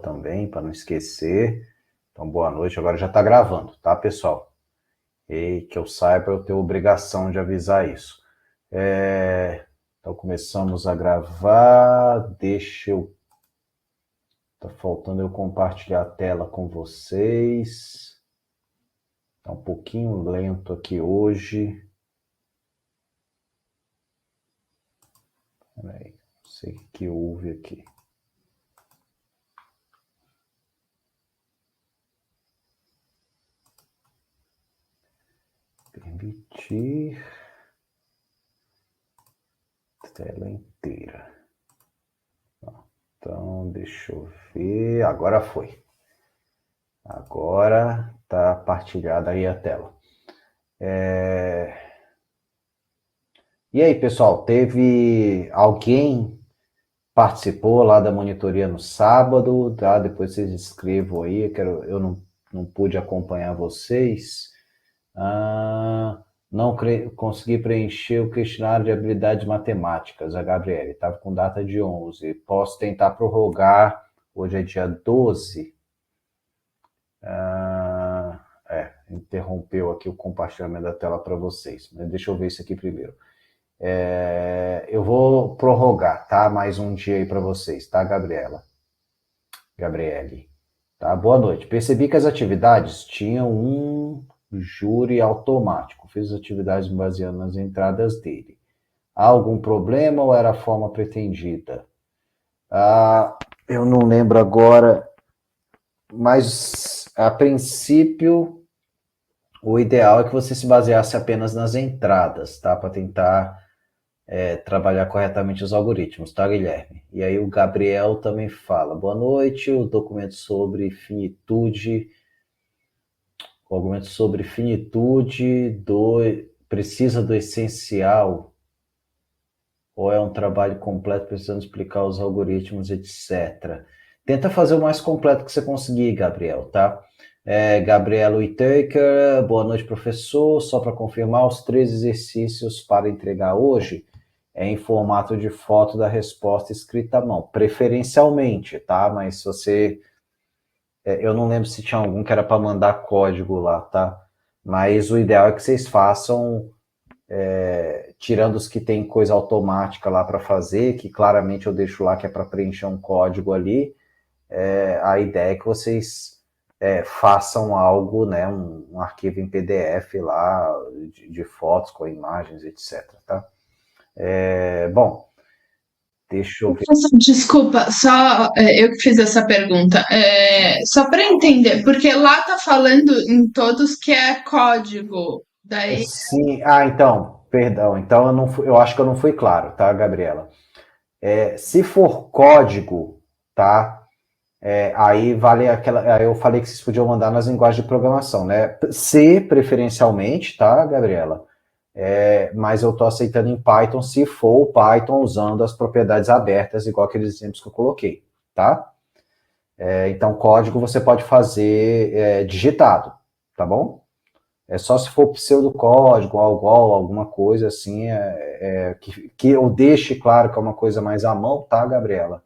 também, para não esquecer. Então, boa noite. Agora já está gravando, tá, pessoal? E que eu saiba, eu tenho obrigação de avisar isso. Então, começamos a gravar. Tá faltando eu compartilhar a tela com vocês. Tá um pouquinho lento aqui hoje. Peraí, não sei o que houve aqui. Permitir tela inteira. Então, deixa eu ver. Agora foi. Agora tá partilhada aí a tela. E aí, pessoal, teve alguém participou lá da monitoria no sábado, tá? Depois vocês escrevam aí, eu não pude acompanhar vocês. Não consegui preencher o questionário de habilidades matemáticas, a Gabriele, estava com data de 11. Posso tentar prorrogar, hoje é dia 12. Interrompeu aqui o compartilhamento da tela para vocês, mas deixa eu ver isso aqui primeiro. Eu vou prorrogar, tá? Mais um dia aí para vocês, tá, Gabriele? Tá? Boa noite. Percebi que as atividades tinham um júri automático. Fiz as atividades baseando nas entradas dele. Há algum problema ou era a forma pretendida? Eu não lembro agora, mas a princípio o ideal é que você se baseasse apenas nas entradas, tá? Para tentar trabalhar corretamente os algoritmos, tá, Guilherme? E aí o Gabriel também fala, boa noite, o argumento sobre finitude precisa do essencial ou é um trabalho completo precisando explicar os algoritmos, etc. Tenta fazer o mais completo que você conseguir, Gabriel, tá? Gabriela Whittaker, boa noite, professor. Só para confirmar, os 3 exercícios para entregar hoje é em formato de foto da resposta escrita à mão, preferencialmente, tá? Mas se você... eu não lembro se tinha algum que era para mandar código lá, tá? Mas o ideal é que vocês façam, tirando os que tem coisa automática lá para fazer, que claramente eu deixo lá que é para preencher um código ali, a ideia é que vocês façam algo, né, um arquivo em PDF lá, de fotos com imagens, etc, tá? Bom, deixa eu ver. Desculpa, só eu que fiz essa pergunta. Só para entender, porque lá tá falando em todos que é código. Daí, Sim, então, perdão, então eu acho que eu não fui claro, tá, Gabriela? Se for código, tá? Aí vale aquela. Aí eu falei que vocês podiam mandar nas linguagens de programação, né? C, preferencialmente, tá, Gabriela? Mas eu estou aceitando em Python se for o Python usando as propriedades abertas, igual aqueles exemplos que eu coloquei, tá? Então, código você pode fazer digitado, tá bom? É só se for pseudocódigo, alguma coisa assim, que eu deixe claro que é uma coisa mais à mão, tá, Gabriela?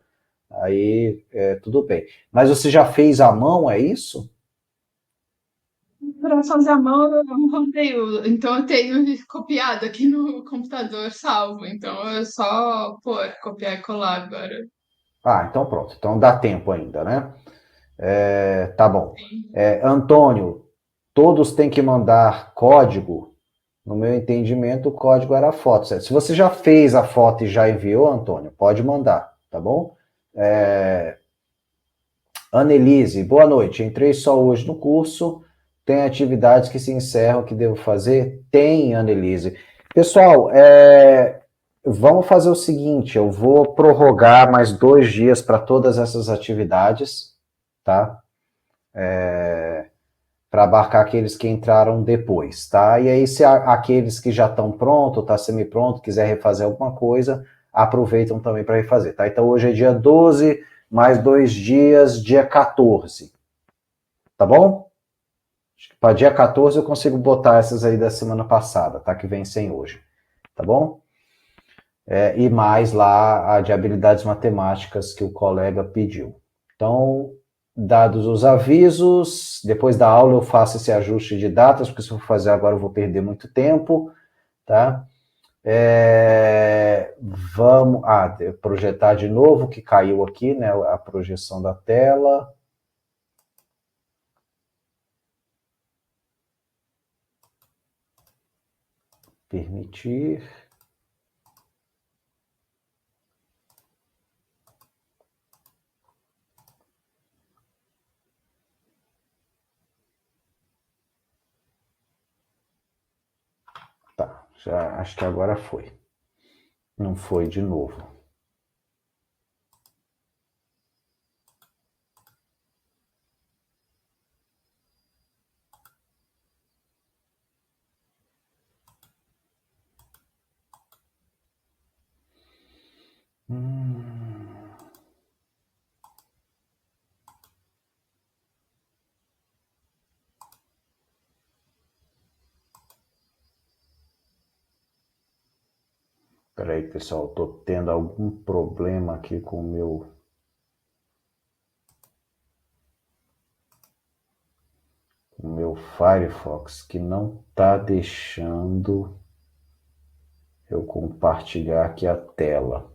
Aí tudo bem. Mas você já fez à mão, é isso? para fazer a mão, eu não tenho. Então, eu tenho copiado aqui no computador salvo. Então, é só pôr, copiar e colar agora. Então pronto. Então dá tempo ainda, né? Tá bom. Sim. Antônio, todos têm que mandar código. No meu entendimento, o código era a foto, certo? Se você já fez a foto e já enviou, Antônio, pode mandar, tá bom? Annelise, boa noite. Entrei só hoje no curso. Tem atividades que se encerram que devo fazer? Tem, Annelise. Pessoal, vamos fazer o seguinte: eu vou prorrogar mais 2 dias para todas essas atividades, tá? Para abarcar aqueles que entraram depois, tá? E aí, se aqueles que já estão prontos, tá semi-pronto, quiser refazer alguma coisa, aproveitam também para refazer, tá? Então, hoje é dia 12, mais 2 dias, dia 14, tá bom? Para dia 14 eu consigo botar essas aí da semana passada, tá? Que vencem hoje, tá bom? E mais lá a de habilidades matemáticas que o colega pediu, Então, dados os avisos, depois da aula eu faço esse ajuste de datas, porque se eu for fazer agora eu vou perder muito tempo, tá? Vamos projetar de novo, que caiu aqui, né? A projeção da tela. Permitir. Tá, já acho que agora foi. Não foi de novo. Espera aí, pessoal, estou tendo algum problema aqui com o meu Firefox, que não está deixando eu compartilhar aqui a tela.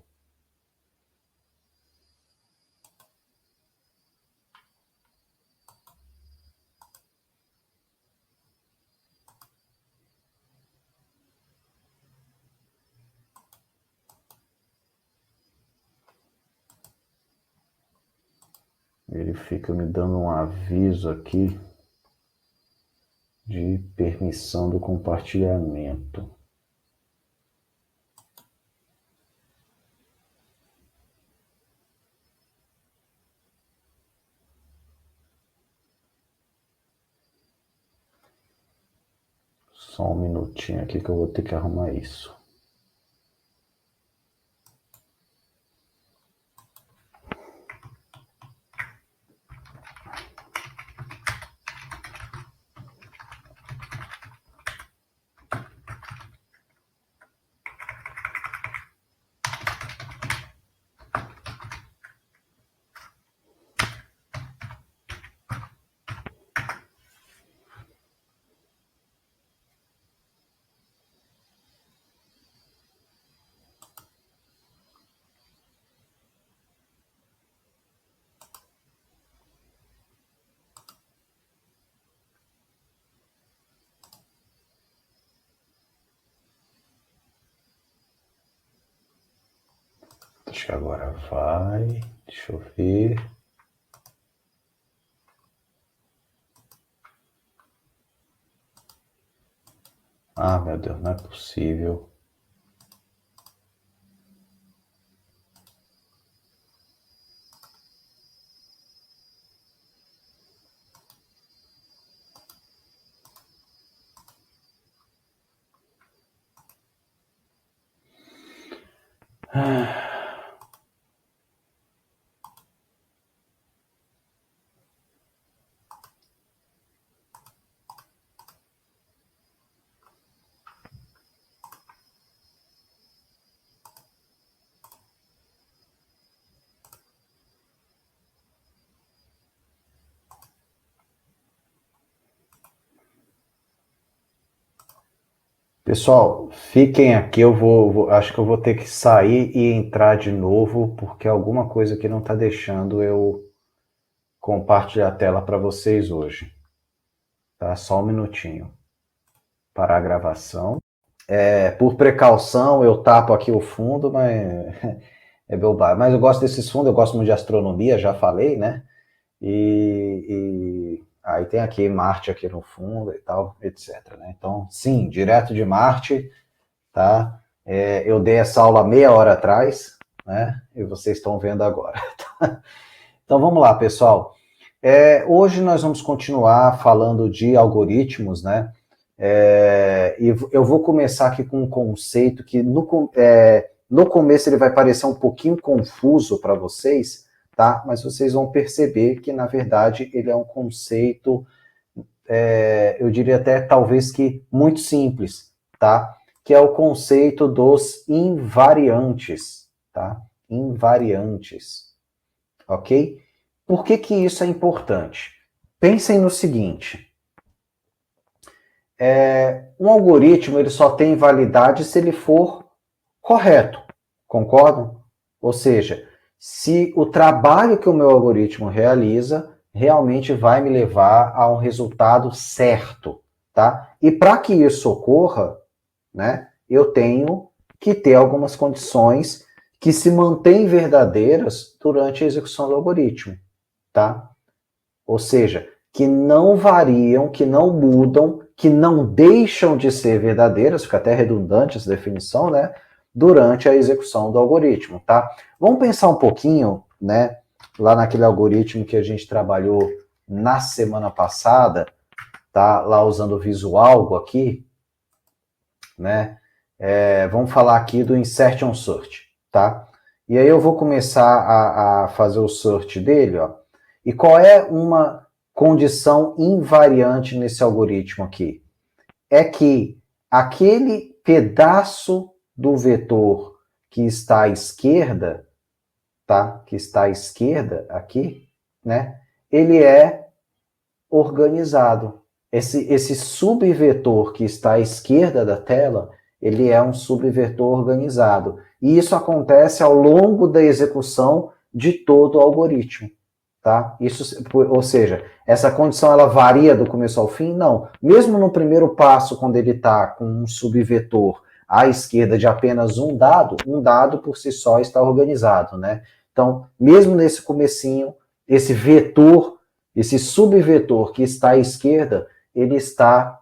Ele fica me dando um aviso aqui de permissão do compartilhamento. Só um minutinho aqui que eu vou ter que arrumar isso. Acho que agora vai. Deixa eu ver. Ah, meu Deus, não é possível. Pessoal, fiquem aqui, acho que eu vou ter que sair e entrar de novo, porque alguma coisa aqui não está deixando eu compartilhar a tela para vocês hoje. Tá? Só um minutinho. Parar a gravação. Por precaução, eu tapo aqui o fundo, mas é bobagem. Mas eu gosto desses fundos, eu gosto muito de astronomia, já falei, né? E aí tem aqui Marte aqui no fundo e tal, etc. Né? Então, sim, direto de Marte, tá? Eu dei essa aula meia hora atrás, né? E vocês estão vendo agora. Então vamos lá, pessoal. Hoje nós vamos continuar falando de algoritmos, né? E eu vou começar aqui com um conceito que no começo ele vai parecer um pouquinho confuso para vocês, tá? Mas vocês vão perceber que, na verdade, ele é um conceito, eu diria até talvez que muito simples, tá? Que é o conceito dos invariantes, tá? Invariantes, ok? Por que que isso é importante? Pensem no seguinte, um algoritmo ele só tem validade se ele for correto, concordam? Ou seja, se o trabalho que o meu algoritmo realiza realmente vai me levar a um resultado certo, tá? E para que isso ocorra, né, eu tenho que ter algumas condições que se mantêm verdadeiras durante a execução do algoritmo, tá? Ou seja, que não variam, que não mudam, que não deixam de ser verdadeiras, fica até redundante essa definição, né? Durante a execução do algoritmo, tá? Vamos pensar um pouquinho, né? Lá naquele algoritmo que a gente trabalhou na semana passada, tá? Lá usando o visual aqui, né? Vamos falar aqui do Insertion Search, tá? E aí eu vou começar a fazer o search dele, ó. E qual é uma condição invariante nesse algoritmo aqui? É que aquele pedaço do vetor que está à esquerda, tá? Que está à esquerda aqui, né? Ele é organizado. Esse subvetor que está à esquerda da tela, ele é um subvetor organizado. E isso acontece ao longo da execução de todo o algoritmo. Tá? Isso, ou seja, essa condição ela varia do começo ao fim? Não. Mesmo no primeiro passo, quando ele está com um subvetor à esquerda de apenas um dado por si só está organizado, né? Então, mesmo nesse comecinho, esse vetor, esse subvetor que está à esquerda, ele está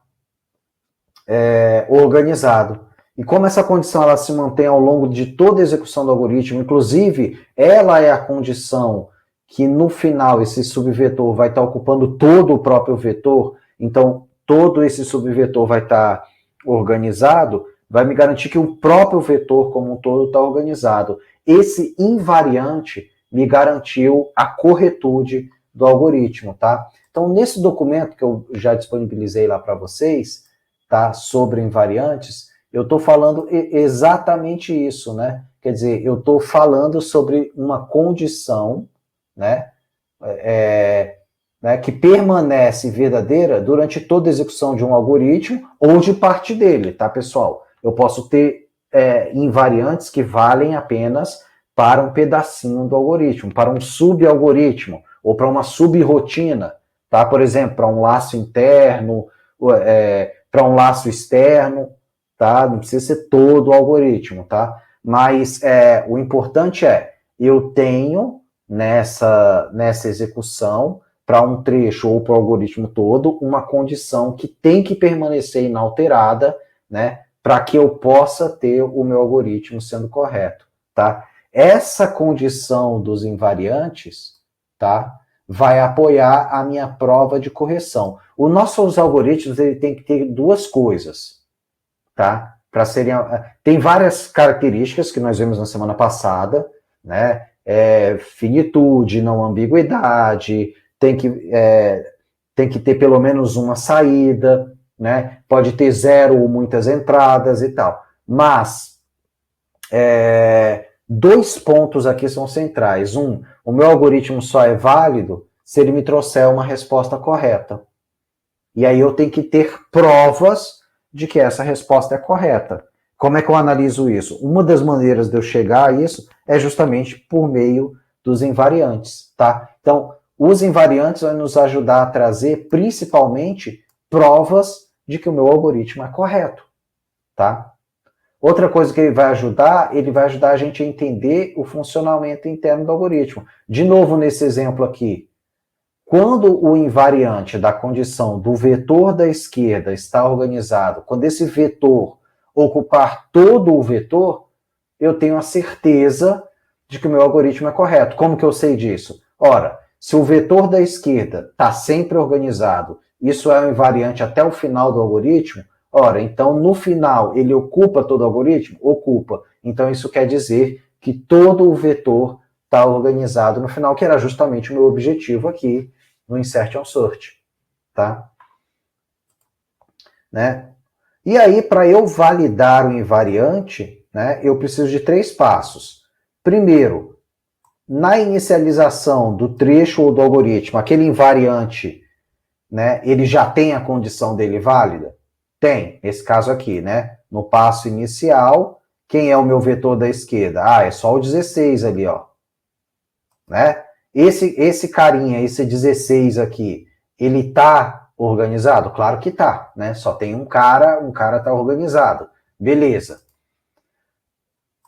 organizado. E como essa condição ela se mantém ao longo de toda a execução do algoritmo, inclusive ela é a condição que no final esse subvetor vai estar ocupando todo o próprio vetor, então todo esse subvetor vai estar organizado, vai me garantir que o próprio vetor como um todo está organizado. Esse invariante me garantiu a corretude do algoritmo, tá? Então, nesse documento que eu já disponibilizei lá para vocês, tá, sobre invariantes, eu estou falando exatamente isso, né? Quer dizer, eu estou falando sobre uma condição, né, que permanece verdadeira durante toda a execução de um algoritmo ou de parte dele, tá, pessoal? Eu posso ter invariantes que valem apenas para um pedacinho do algoritmo, para um subalgoritmo ou para uma subrotina, tá? Por exemplo, para um laço interno, para um laço externo, tá? Não precisa ser todo o algoritmo, tá? Mas o importante eu tenho nessa execução, para um trecho ou para o algoritmo todo, uma condição que tem que permanecer inalterada, né? Para que eu possa ter o meu algoritmo sendo correto, tá? Essa condição dos invariantes, tá? Vai apoiar a minha prova de correção. Os nossos algoritmos ele tem que ter duas coisas, tá? Tem várias características que nós vimos na semana passada, né? Finitude, não ambiguidade, tem que ter pelo menos uma saída, né? Pode ter zero ou muitas entradas e tal. Mas dois pontos aqui são centrais. O meu algoritmo só é válido se ele me trouxer uma resposta correta. E aí eu tenho que ter provas de que essa resposta é correta. Como é que eu analiso isso? Uma das maneiras de eu chegar a isso é justamente por meio dos invariantes, tá? Então, os invariantes vão nos ajudar a trazer, principalmente, provas de que o meu algoritmo é correto, tá? Outra coisa que ele vai ajudar a gente a entender o funcionamento interno do algoritmo. De novo, nesse exemplo aqui, quando o invariante da condição do vetor da esquerda está organizado, quando esse vetor ocupar todo o vetor, eu tenho a certeza de que o meu algoritmo é correto. Como que eu sei disso? Ora, se o vetor da esquerda está sempre organizado, isso é um invariante até o final do algoritmo, ora, então no final ele ocupa todo o algoritmo? Ocupa. Então isso quer dizer que todo o vetor está organizado no final, que era justamente o meu objetivo aqui no Insertion Search, tá? Né? E aí, para eu validar o invariante, né, eu preciso de 3 passos. Primeiro, na inicialização do trecho ou do algoritmo, aquele invariante, né, ele já tem a condição dele válida? Tem, nesse caso aqui, né? No passo inicial, quem é o meu vetor da esquerda? Ah, é só o 16 ali, ó. Né? Esse carinha, esse 16 aqui, ele tá organizado? Claro que tá, né? Só tem um cara tá organizado. Beleza.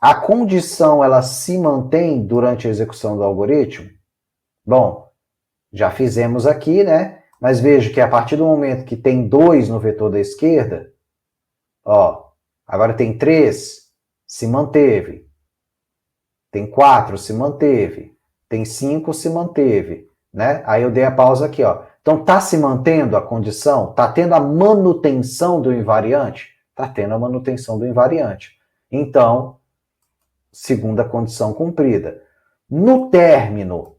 A condição, ela se mantém durante a execução do algoritmo? Bom, já fizemos aqui, né? Mas veja que a partir do momento que tem 2 no vetor da esquerda, ó, agora tem 3, se manteve. Tem 4, se manteve. Tem 5, se manteve. Né? Aí eu dei a pausa aqui, ó. Então, tá se mantendo a condição? Tá tendo a manutenção do invariante? Tá tendo a manutenção do invariante. Então, segunda condição cumprida. No término,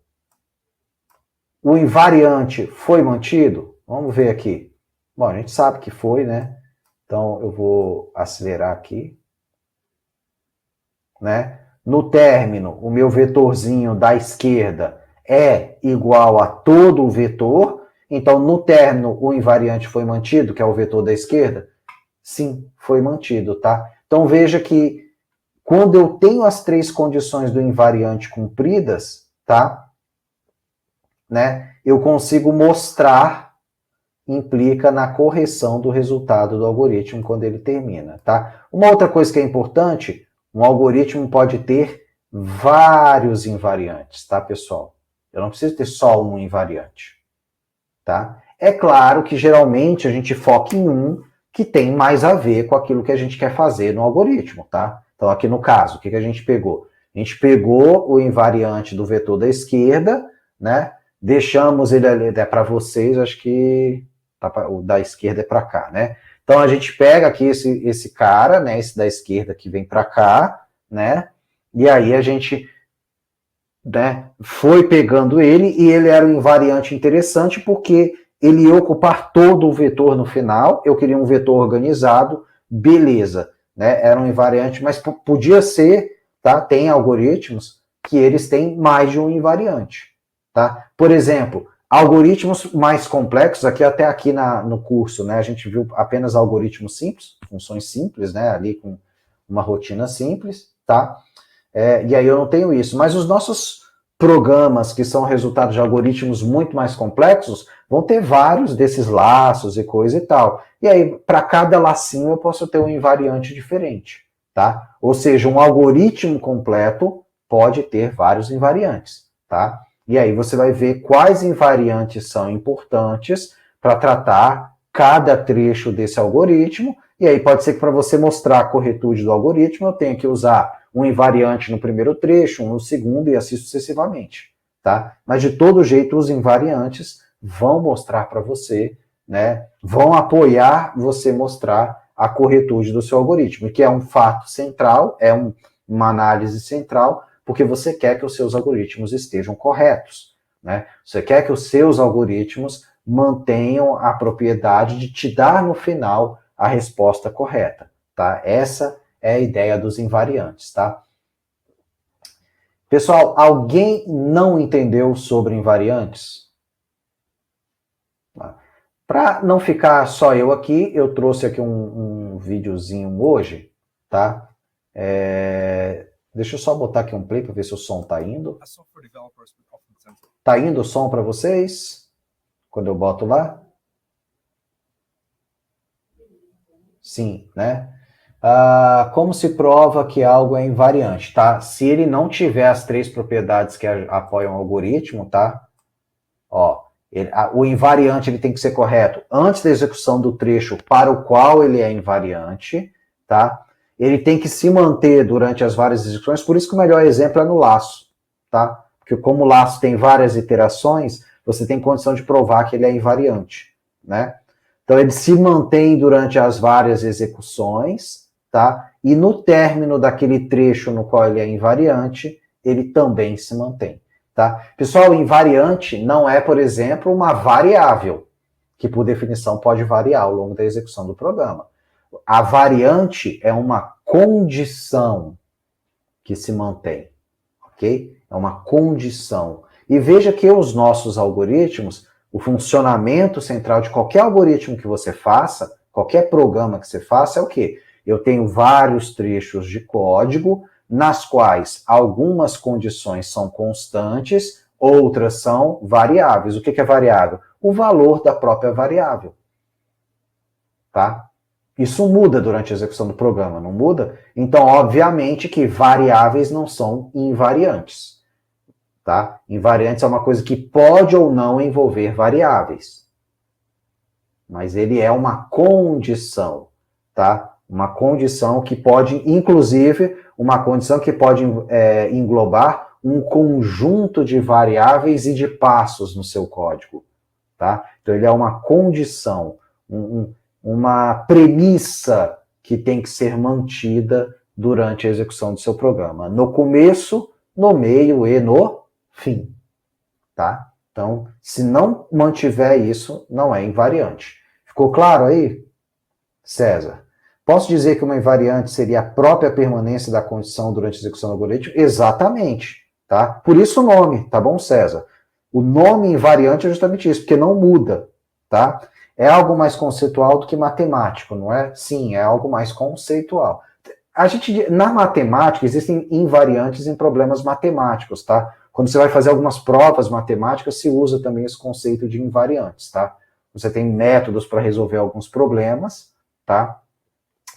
o invariante foi mantido? Vamos ver aqui. Bom, a gente sabe que foi, né? Então, eu vou acelerar aqui. Né? No término, o meu vetorzinho da esquerda é igual a todo o vetor. Então, no término, o invariante foi mantido, que é o vetor da esquerda? Sim, foi mantido, tá? Então, veja que quando eu tenho as 3 condições do invariante cumpridas, tá? Né? Eu consigo mostrar, implica na correção do resultado do algoritmo quando ele termina, tá? Uma outra coisa que é importante, um algoritmo pode ter vários invariantes, tá, pessoal? Eu não preciso ter só um invariante, tá? É claro que geralmente a gente foca em um que tem mais a ver com aquilo que a gente quer fazer no algoritmo, tá? Então, aqui no caso, o que a gente pegou? A gente pegou o invariante do vetor da esquerda, né? Deixamos ele ali, é para vocês, acho que o da esquerda é para cá, né? Então a gente pega aqui esse cara, né? Esse da esquerda que vem para cá, né? E aí a gente, né, foi pegando ele e ele era um invariante interessante porque ele ia ocupar todo o vetor no final. Eu queria um vetor organizado, beleza, né? Era um invariante, mas podia ser, tá? Tem algoritmos que eles têm mais de um invariante, tá? Por exemplo, algoritmos mais complexos, até aqui no curso, né? A gente viu apenas algoritmos simples, funções simples, né? Ali com uma rotina simples, tá? E aí eu não tenho isso. Mas os nossos programas, que são resultados de algoritmos muito mais complexos, vão ter vários desses laços e coisa e tal. E aí, para cada lacinho, eu posso ter um invariante diferente, tá? Ou seja, um algoritmo completo pode ter vários invariantes, tá? E aí você vai ver quais invariantes são importantes para tratar cada trecho desse algoritmo. E aí pode ser que para você mostrar a corretude do algoritmo, eu tenha que usar um invariante no primeiro trecho, um no segundo e assim sucessivamente, tá? Mas de todo jeito, os invariantes vão mostrar para você, né? Vão apoiar você mostrar a corretude do seu algoritmo, que é um fato central, uma análise central, porque você quer que os seus algoritmos estejam corretos, né? Você quer que os seus algoritmos mantenham a propriedade de te dar no final a resposta correta, tá? Essa é a ideia dos invariantes, tá? Pessoal, alguém não entendeu sobre invariantes? Para não ficar só eu aqui, eu trouxe aqui um videozinho hoje, tá? Deixa eu só botar aqui um play para ver se o som tá indo. Tá indo o som para vocês? Quando eu boto lá? Sim, né? Como se prova que algo é invariante, tá? Se ele não tiver as 3 propriedades que apoiam o algoritmo, tá? Ó, o invariante ele tem que ser correto antes da execução do trecho para o qual ele é invariante, tá? Ele tem que se manter durante as várias execuções, por isso que o melhor exemplo é no laço, tá? Porque como o laço tem várias iterações, você tem condição de provar que ele é invariante, né? Então ele se mantém durante as várias execuções, tá? E no término daquele trecho no qual ele é invariante, ele também se mantém, tá? Pessoal, invariante não é, por exemplo, uma variável, que por definição pode variar ao longo da execução do programa. A variante é uma condição que se mantém, ok? é uma condição. E veja que os nossos algoritmos, o funcionamento central de qualquer algoritmo que você faça, qualquer programa que você faça, é o quê? Eu tenho vários trechos de código, nas quais algumas condições são constantes, outras são variáveis. O que é variável? O valor da própria variável. Tá? Isso muda durante a execução do programa, não muda? Então, obviamente que variáveis não são invariantes. Tá? Invariantes é uma coisa que pode ou não envolver variáveis. Mas ele é uma condição, tá? Uma condição que pode, inclusive, uma condição que pode englobar um conjunto de variáveis e de passos no seu código, tá? Então, ele é uma condição, uma premissa que tem que ser mantida durante a execução do seu programa. No começo, no meio e no fim, tá? Então, se não mantiver isso, não é invariante. Ficou claro aí, César? Posso dizer que uma invariante seria a própria permanência da condição durante a execução do algoritmo? Exatamente, tá? Por isso o nome, tá bom, César? O nome invariante é justamente isso, porque não muda, tá? É algo mais conceitual do que matemático, não é? Sim, é algo mais conceitual. Na matemática, existem invariantes em problemas matemáticos, tá? Quando você vai fazer algumas provas matemáticas, se usa também esse conceito de invariantes, tá? Você tem métodos para resolver alguns problemas, tá?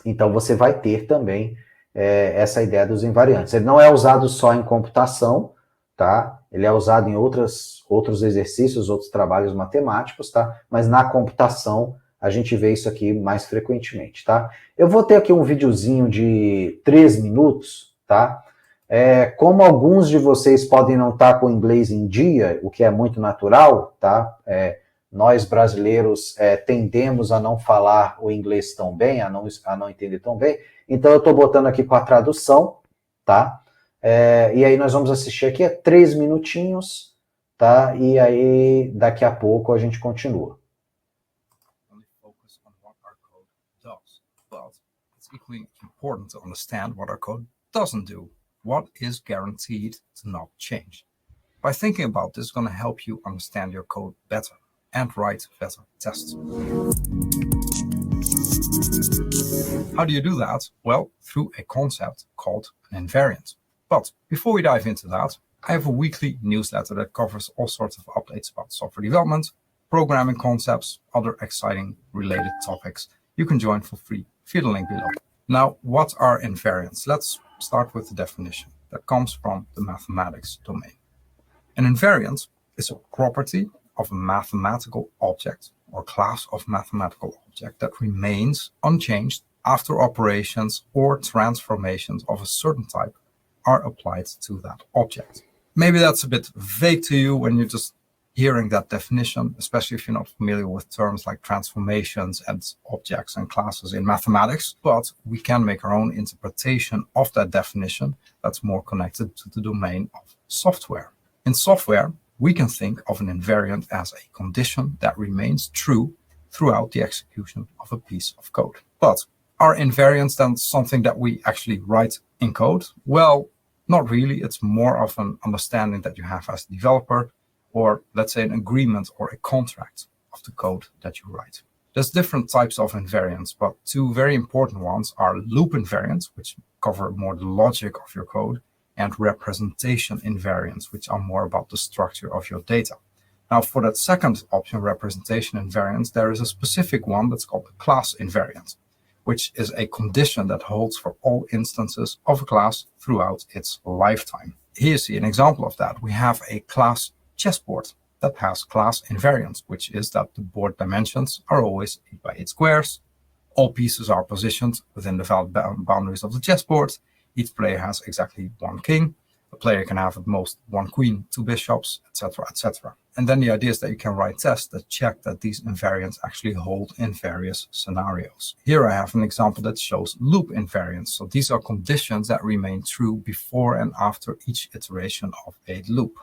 Então, você vai ter também essa ideia dos invariantes. Ele não é usado só em computação, tá? Ele é usado em outros exercícios, outros trabalhos matemáticos, tá? Mas na computação, a gente vê isso aqui mais frequentemente, tá? Eu vou ter aqui um videozinho de 3 minutos, tá? Como alguns de vocês podem não estar com o inglês em dia, o que é muito natural, tá? Nós brasileiros tendemos a não falar o inglês tão bem, a não entender tão bem. Então, eu estou botando aqui com a tradução, tá? E aí nós vamos assistir aqui 3 minutinhos, tá? E aí, daqui a pouco, a gente continua. It's equally important to understand what our code doesn't do, what is guaranteed to not change. By thinking about this, it's going to help you understand your code better and write better tests. How do you do that? Well, through a concept called an invariant. But before we dive into that, I have a weekly newsletter that covers all sorts of updates about software development, programming concepts, other exciting related topics. You can join for free via the link below. Now, what are invariants? Let's start with the definition that comes from the mathematics domain. An invariant is a property of a mathematical object or class of mathematical object that remains unchanged after operations or transformations of a certain type are applied to that object. Maybe that's a bit vague to you when you're just hearing that definition, especially if you're not familiar with terms like transformations and objects and classes in mathematics, but we can make our own interpretation of that definition that's more connected to the domain of software. In software, we can think of an invariant as a condition that remains true throughout the execution of a piece of code. But are invariants then something that we actually write in code? Well, not really. It's more of an understanding that you have as a developer, or let's say an agreement or a contract of the code that you write. There's different types of invariants, but two very important ones are loop invariants, which cover more the logic of your code, and representation invariants, which are more about the structure of your data. Now, for that second option, representation invariants, there is a specific one that's called the class invariant, which is a condition that holds for all instances of a class throughout its lifetime. Here you see an example of that. We have a class chessboard that has class invariance, which is that the board dimensions are always 8 by 8 squares. All pieces are positioned within the valid boundaries of the chessboard. Each player has exactly one king. A player can have at most one queen, 2 bishops, etc., etc. And then the idea is that you can write tests that check that these invariants actually hold in various scenarios. Here I have an example that shows loop invariants. So these are conditions that remain true before and after each iteration of a loop.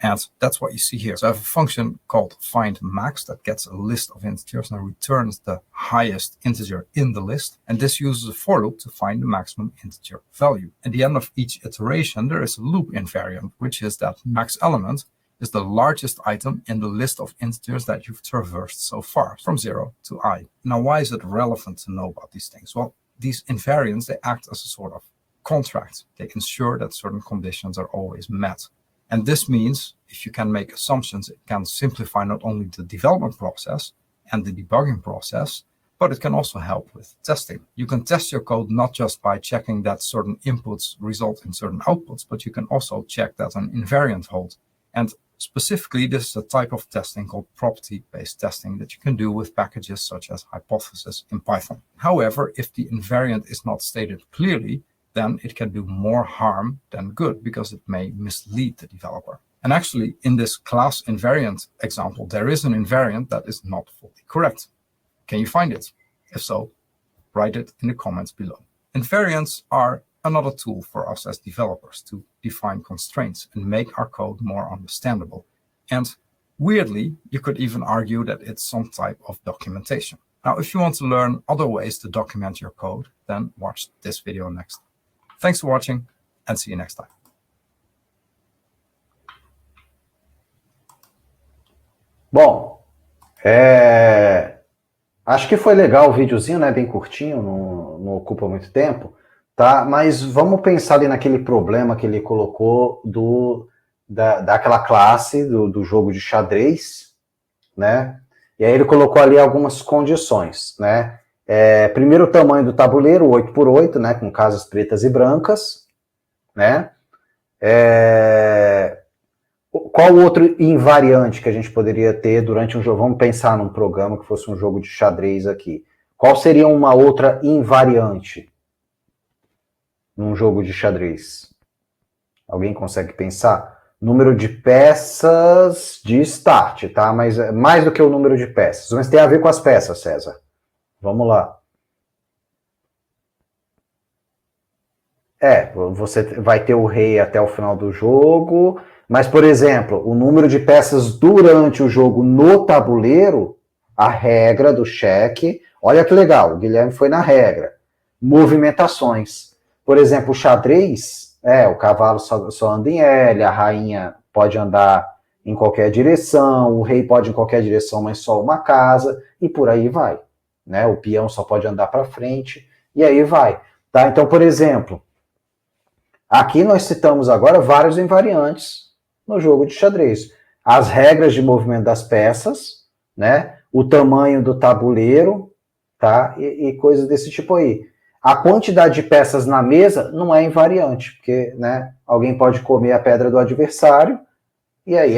And that's what you see here. So I have a function called findMax that gets a list of integers and returns the highest integer in the list. And this uses a for loop to find the maximum integer value. At the end of each iteration, there is a loop invariant, which is that max element is the largest item in the list of integers that you've traversed so far, from 0 to I. Now, why is it relevant to know about these things? Well, these invariants, they act as a sort of contract. They ensure that certain conditions are always met. And this means if you can make assumptions, it can simplify not only the development process and the debugging process, but it can also help with testing. You can test your code not just by checking that certain inputs result in certain outputs, but you can also check that an invariant holds. And specifically, this is a type of testing called property-based testing that you can do with packages such as Hypothesis in Python. However, if the invariant is not stated clearly, then it can do more harm than good because it may mislead the developer. And actually, in this class invariant example, there is an invariant that is not fully correct. Can you find it? If so, write it in the comments below. Invariants are another tool for us as developers to define constraints and make our code more understandable. And weirdly, you could even argue that it's some type of documentation. Now, if you want to learn other ways to document your code, then watch this video next. Thanks for watching and see you next time. Bom, acho que foi legal o videozinho, né? Bem curtinho, não ocupa muito tempo, tá? Mas vamos pensar ali naquele problema que ele colocou daquela classe do jogo de xadrez, né? E aí ele colocou ali algumas condições, né? Primeiro, o tamanho do tabuleiro, 8x8, né, com casas pretas e brancas, né? Qual outro invariante que a gente poderia ter durante um jogo? Vamos pensar num programa que fosse um jogo de xadrez aqui. Qual seria uma outra invariante num jogo de xadrez? Alguém consegue pensar? Número de peças de start, tá? Mas mais do que o número de peças. Mas tem a ver com as peças, César. Vamos lá. Você vai ter o rei até o final do jogo, mas, por exemplo, o número de peças durante o jogo no tabuleiro, a regra do cheque, olha que legal, o Guilherme foi na regra. Movimentações. Por exemplo, o xadrez, o cavalo só anda em L, a rainha pode andar em qualquer direção, o rei pode ir em qualquer direção, mas só uma casa, e por aí vai. Né? O peão só pode andar para frente, e aí vai. Tá? Então, por exemplo, aqui nós citamos agora vários invariantes no jogo de xadrez. As regras de movimento das peças, né? O tamanho do tabuleiro, tá? E coisas desse tipo aí. A quantidade de peças na mesa não é invariante, porque, né, alguém pode comer a pedra do adversário, e aí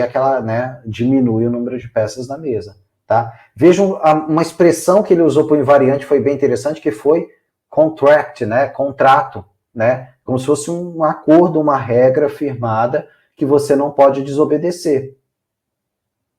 diminui o número de peças na mesa. Tá? Vejam, uma expressão que ele usou para o invariante foi bem interessante, que foi contract, né? Contrato, né? Como se fosse um acordo, uma regra firmada que você não pode desobedecer,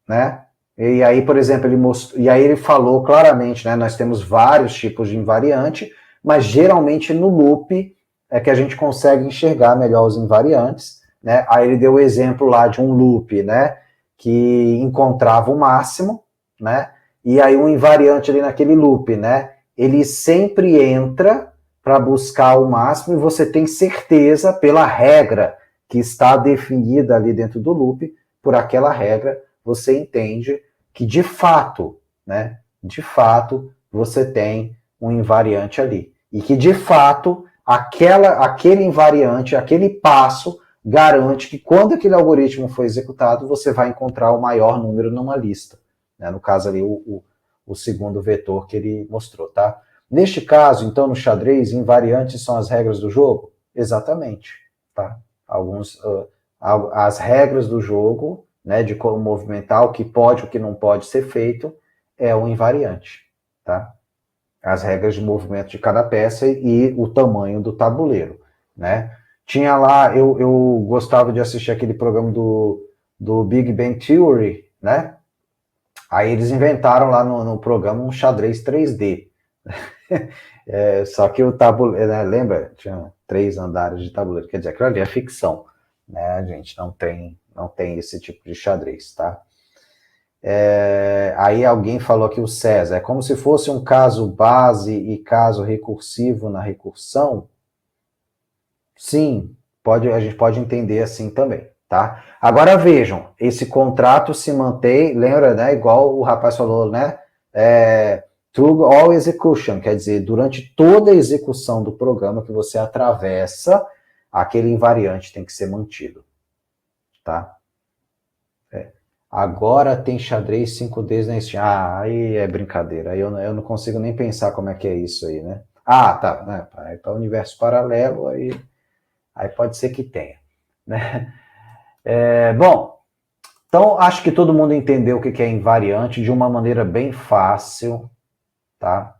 né? E aí, por exemplo, ele falou claramente, né? Nós temos vários tipos de invariante, mas geralmente no loop é que a gente consegue enxergar melhor os invariantes, né? Aí ele deu o exemplo lá de um loop, né? Que encontrava o máximo, né? E aí um invariante ali naquele loop, né? Ele sempre entra para buscar o máximo e você tem certeza pela regra que está definida ali dentro do loop, por aquela regra, você entende que de fato, né? De fato, você tem um invariante ali. E que de fato, aquele invariante, aquele passo, garante que quando aquele algoritmo for executado, você vai encontrar o maior número numa lista. Né? No caso ali, o segundo vetor que ele mostrou, tá? Neste caso, então, no xadrez, invariantes são as regras do jogo? Exatamente, tá? As regras do jogo, né, de como movimentar, o que pode, o que não pode ser feito, é o invariante, tá? As regras de movimento de cada peça e o tamanho do tabuleiro, né? Tinha lá, eu gostava de assistir aquele programa do Big Bang Theory, né? Aí eles inventaram lá no programa um xadrez 3D. Só que o tabuleiro, né, lembra? Tinha 3 andares de tabuleiro, quer dizer, aquilo ali é ficção. né? A gente não tem esse tipo de xadrez, tá? Aí alguém falou aqui, o César, é como se fosse um caso base e caso recursivo na recursão? Sim, a gente pode entender assim também, tá? Agora vejam, esse contrato se mantém, lembra, né? Igual o rapaz falou, né? Through all execution, quer dizer, durante toda a execução do programa que você atravessa, aquele invariante tem que ser mantido, tá? Agora tem xadrez 5Ds na Steam. Ah, aí é brincadeira. Aí eu não consigo nem pensar como é que é isso aí, né? Ah, tá. Né? Aí para o universo paralelo, aí pode ser que tenha. Né? Bom, então acho que todo mundo entendeu o que é invariante de uma maneira bem fácil, tá?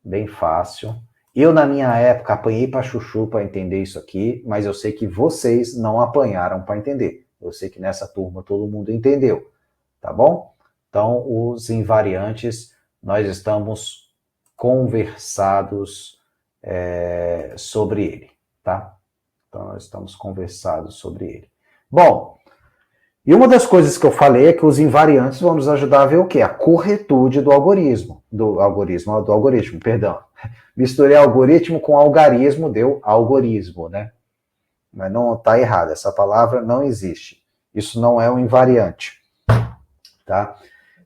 Bem fácil. Eu, na minha época, apanhei para chuchu para entender isso aqui, mas eu sei que vocês não apanharam para entender. Eu sei que nessa turma todo mundo entendeu. Tá bom? Então, os invariantes, nós estamos conversados sobre ele, tá? Então, nós estamos conversados sobre ele. Bom, e uma das coisas que eu falei é que os invariantes vão nos ajudar a ver o quê? A corretude do algoritmo, perdão. Misturei algoritmo com algarismo, deu algoritmo, né? Mas não está errado, essa palavra não existe. Isso não é um invariante. Tá?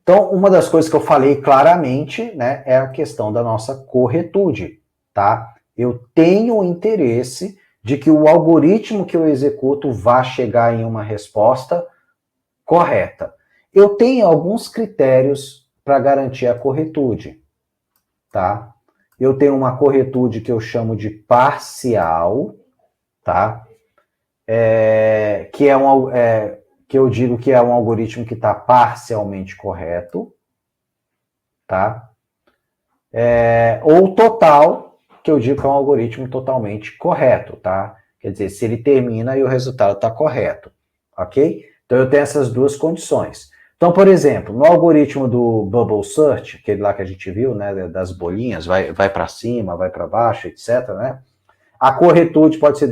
Então, uma das coisas que eu falei claramente, né, é a questão da nossa corretude, tá? Eu tenho interesse de que o algoritmo que eu executo vá chegar em uma resposta correta. Eu tenho alguns critérios para garantir a corretude, tá? Eu tenho uma corretude que eu chamo de parcial, tá? Que eu digo que é um algoritmo que está parcialmente correto, tá? Ou total, que eu digo que é um algoritmo totalmente correto, tá? Quer dizer, se ele termina e o resultado está correto, ok? Então eu tenho essas duas condições. Então, por exemplo, no algoritmo do Bubble Search, aquele lá que a gente viu, né, das bolinhas, vai para cima, vai para baixo, etc., né? A corretude pode ser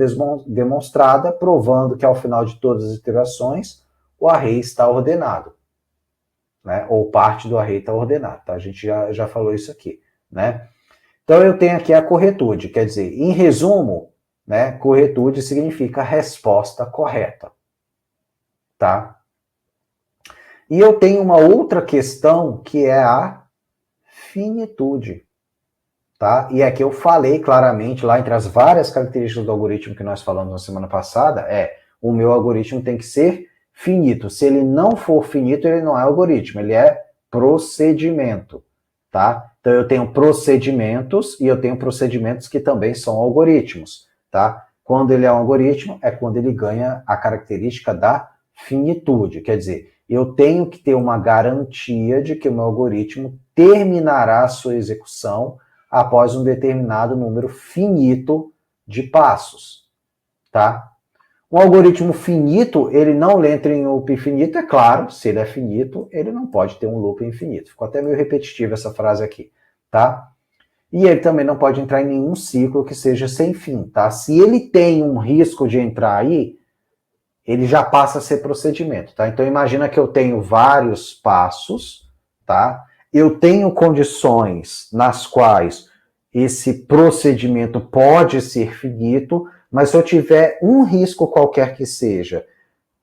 demonstrada provando que ao final de todas as iterações o array está ordenado, né? Ou parte do array está ordenado, tá? A gente já falou isso aqui, né? Então eu tenho aqui a corretude, quer dizer, em resumo, né? Corretude significa resposta correta, tá? E eu tenho uma outra questão que é a finitude. Tá? E aqui eu falei claramente, lá entre as várias características do algoritmo que nós falamos na semana passada, o meu algoritmo tem que ser finito. Se ele não for finito, ele não é algoritmo, ele é procedimento. Tá? Então eu tenho procedimentos e eu tenho procedimentos que também são algoritmos. Tá? Quando ele é um algoritmo, é quando ele ganha a característica da finitude. Quer dizer, eu tenho que ter uma garantia de que o meu algoritmo terminará a sua execução após um determinado número finito de passos, tá? Um algoritmo finito, ele não entra em loop infinito, é claro, se ele é finito, ele não pode ter um loop infinito. Ficou até meio repetitiva essa frase aqui, tá? E ele também não pode entrar em nenhum ciclo que seja sem fim, tá? Se ele tem um risco de entrar aí, ele já passa a ser procedimento, tá? Então imagina que eu tenho vários passos, tá? Eu tenho condições nas quais esse procedimento pode ser finito, mas se eu tiver um risco qualquer que seja,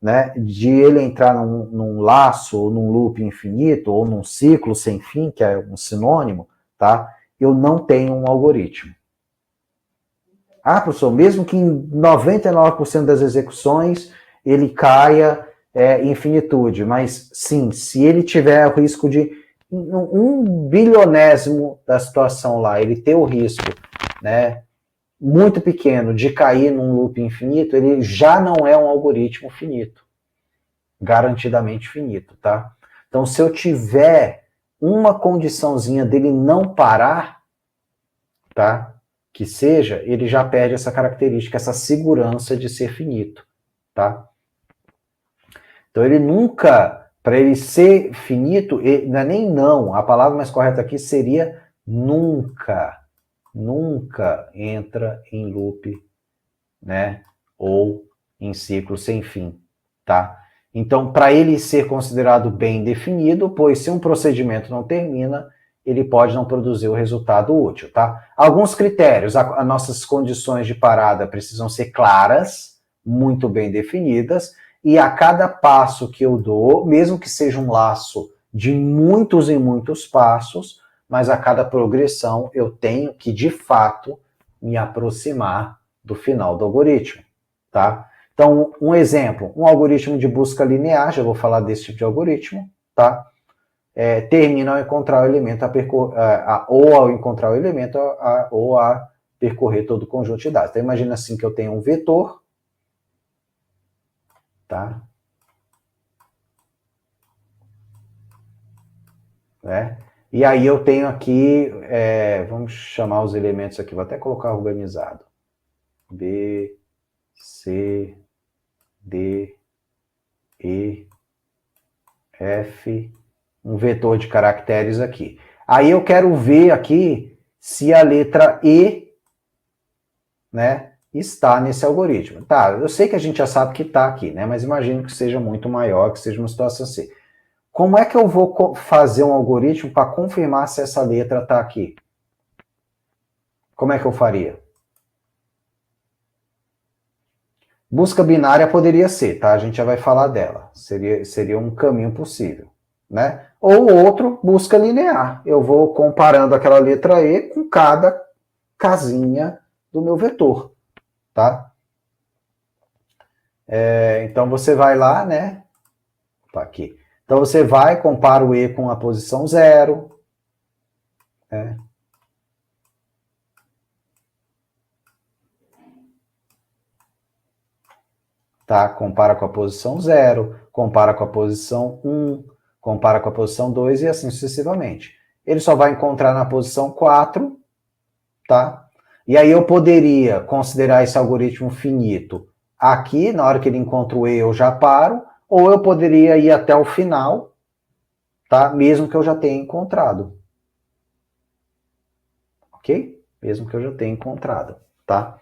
né, de ele entrar num laço, ou num loop infinito, ou num ciclo sem fim, que é um sinônimo, tá? Eu não tenho um algoritmo. Ah, professor, mesmo que em 99% das execuções ele caia em finitude, mas sim, se ele tiver o risco de um bilionésimo da situação lá, ele ter o risco, né, muito pequeno de cair num loop infinito, ele já não é um algoritmo finito, garantidamente finito, tá? Então, se eu tiver uma condiçãozinha dele não parar, tá? Que seja, ele já perde essa característica, essa segurança de ser finito, tá? Então ele nunca, para ele ser finito, não é nem não, a palavra mais correta aqui seria nunca entra em loop, né? Ou em ciclo sem fim, tá? Então, para ele ser considerado bem definido, pois se um procedimento não termina, ele pode não produzir o resultado útil, tá? Alguns critérios, as nossas condições de parada precisam ser claras, muito bem definidas, e a cada passo que eu dou, mesmo que seja um laço de muitos e muitos passos, mas a cada progressão eu tenho que, de fato, me aproximar do final do algoritmo, tá? Então, um exemplo, um algoritmo de busca linear, já vou falar desse tipo de algoritmo, tá? Termina ao encontrar o elemento ou ao encontrar o elemento ou a percorrer todo o conjunto de dados. Então, imagina assim que eu tenho um vetor, tá? E aí eu tenho aqui, vamos chamar os elementos aqui, vou até colocar organizado. B, C, D, E, F, um vetor de caracteres aqui. Aí eu quero ver aqui se a letra E, né, está nesse algoritmo. Tá, eu sei que a gente já sabe que está aqui, né, mas imagino que seja muito maior, que seja uma situação assim. Como é que eu vou fazer um algoritmo para confirmar se essa letra está aqui? Como é que eu faria? Busca binária poderia ser, tá? A gente já vai falar dela. Seria um caminho possível, né? Ou outro, busca linear. Eu vou comparando aquela letra E com cada casinha do meu vetor, tá? Então você vai lá, né? Tá aqui. Então você vai, compara o E com a posição 0, né? Tá? Compara com a posição 0, compara com a posição 1, compara com a posição 2 e assim sucessivamente. Ele só vai encontrar na posição 4, tá? E aí eu poderia considerar esse algoritmo finito aqui, na hora que ele encontra o E eu já paro, ou eu poderia ir até o final, tá? Mesmo que eu já tenha encontrado. Ok? Mesmo que eu já tenha encontrado, tá?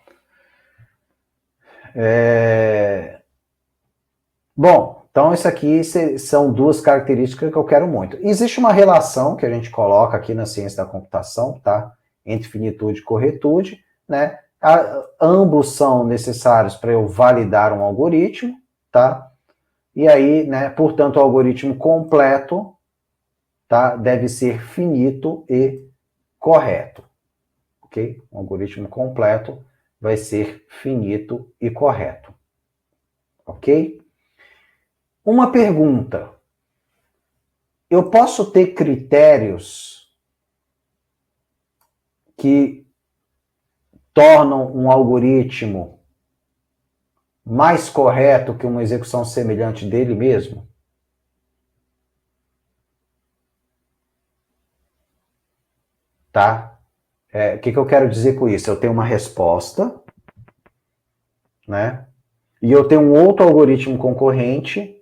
Bom, então isso aqui são duas características que eu quero muito. Existe uma relação que a gente coloca aqui na ciência da computação, tá? Entre finitude e corretude, né? Ambos são necessários para eu validar um algoritmo, tá? E aí, né, portanto, o algoritmo completo, tá, deve ser finito e correto, ok? O algoritmo completo vai ser finito e correto, ok? Uma pergunta. Eu posso ter critérios que tornam um algoritmo mais correto que uma execução semelhante dele mesmo? Tá? O que eu quero dizer com isso? Eu tenho uma resposta, né? E eu tenho um outro algoritmo concorrente.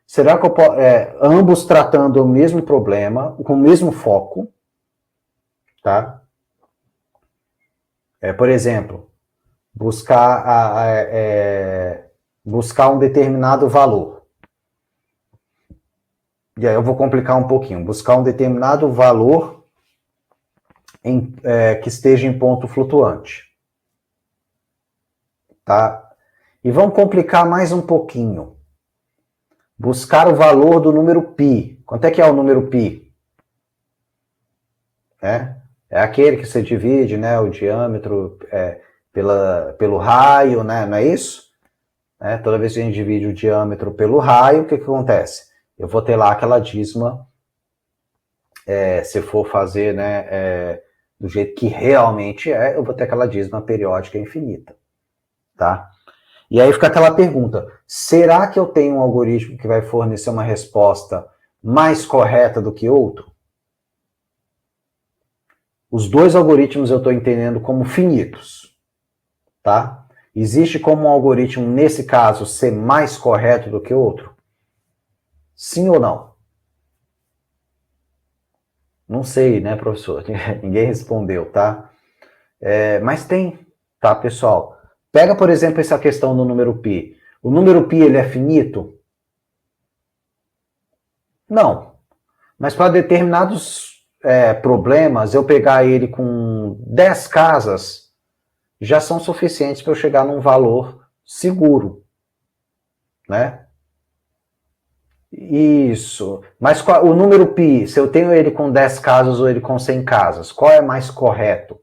Será que eu posso, ambos tratando o mesmo problema, com o mesmo foco, tá? Por exemplo, buscar um determinado valor. E aí eu vou complicar um pouquinho. Buscar um determinado valor que esteja em ponto flutuante. Tá? E vamos complicar mais um pouquinho. Buscar o valor do número π. Quanto é que é o número π? É aquele que você divide, né, o diâmetro pelo raio, né, não é isso? Toda vez que a gente divide o diâmetro pelo raio, o que acontece? Eu vou ter lá aquela dízima, se for fazer, né, do jeito que realmente eu vou ter aquela dízima periódica infinita, tá? E aí fica aquela pergunta, será que eu tenho um algoritmo que vai fornecer uma resposta mais correta do que outro? Os dois algoritmos eu estou entendendo como finitos, tá? Existe como um algoritmo, nesse caso, ser mais correto do que outro? Sim ou não? Não sei, né, professor? Ninguém respondeu, tá? Mas tem, tá, pessoal? Pega, por exemplo, essa questão do número π. O número π, ele é finito? Não. Mas para determinados problemas, eu pegar ele com 10 casas, já são suficientes para eu chegar num valor seguro, né? Isso. Mas o número π, se eu tenho ele com 10 casas ou ele com 100 casas, qual é mais correto?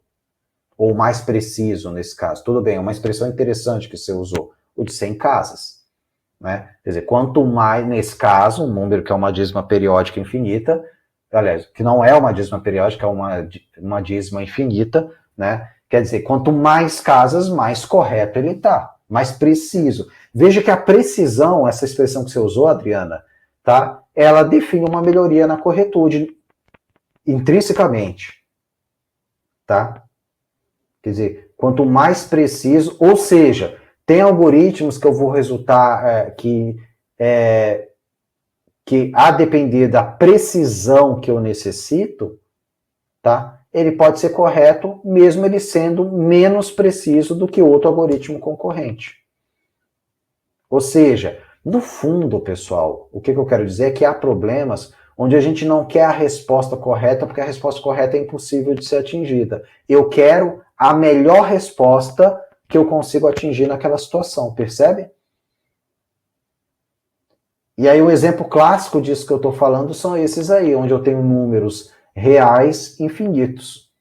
Ou mais preciso nesse caso? Tudo bem, é uma expressão interessante que você usou, o de 100 casas, né? Quer dizer, quanto mais, nesse caso, um número que é uma dízima periódica infinita, aliás, que não é uma dízima periódica, é uma dízima infinita, né? Quer dizer, quanto mais casas, mais correto ele está, mais preciso. Veja que a precisão, essa expressão que você usou, Adriana, tá? Ela define uma melhoria na corretude intrinsecamente, tá? Quer dizer, quanto mais preciso, ou seja, tem algoritmos que eu vou resultar que a depender da precisão que eu necessito, tá? Ele pode ser correto, mesmo ele sendo menos preciso do que outro algoritmo concorrente. Ou seja, no fundo, pessoal, o que eu quero dizer é que há problemas onde a gente não quer a resposta correta, porque a resposta correta é impossível de ser atingida. Eu quero a melhor resposta que eu consigo atingir naquela situação, percebe? E aí o exemplo clássico disso que eu estou falando são esses aí, onde eu tenho números reais infinitos.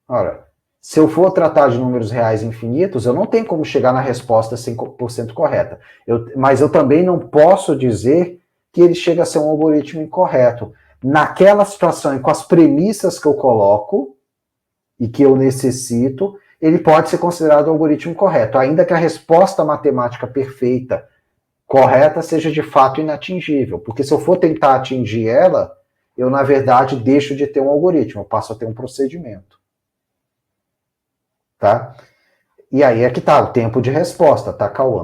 Ora, se eu for tratar de números reais infinitos, eu não tenho como chegar na resposta 100% correta. Mas eu também não posso dizer que ele chega a ser um algoritmo incorreto. Naquela situação e com as premissas que eu coloco e que eu necessito, ele pode ser considerado um algoritmo correto, ainda que a resposta matemática perfeita, correta, seja de fato inatingível. Porque se eu for tentar atingir ela, eu, na verdade, deixo de ter um algoritmo, eu passo a ter um procedimento. Tá? E aí é que tá o tempo de resposta, tá, Cauã?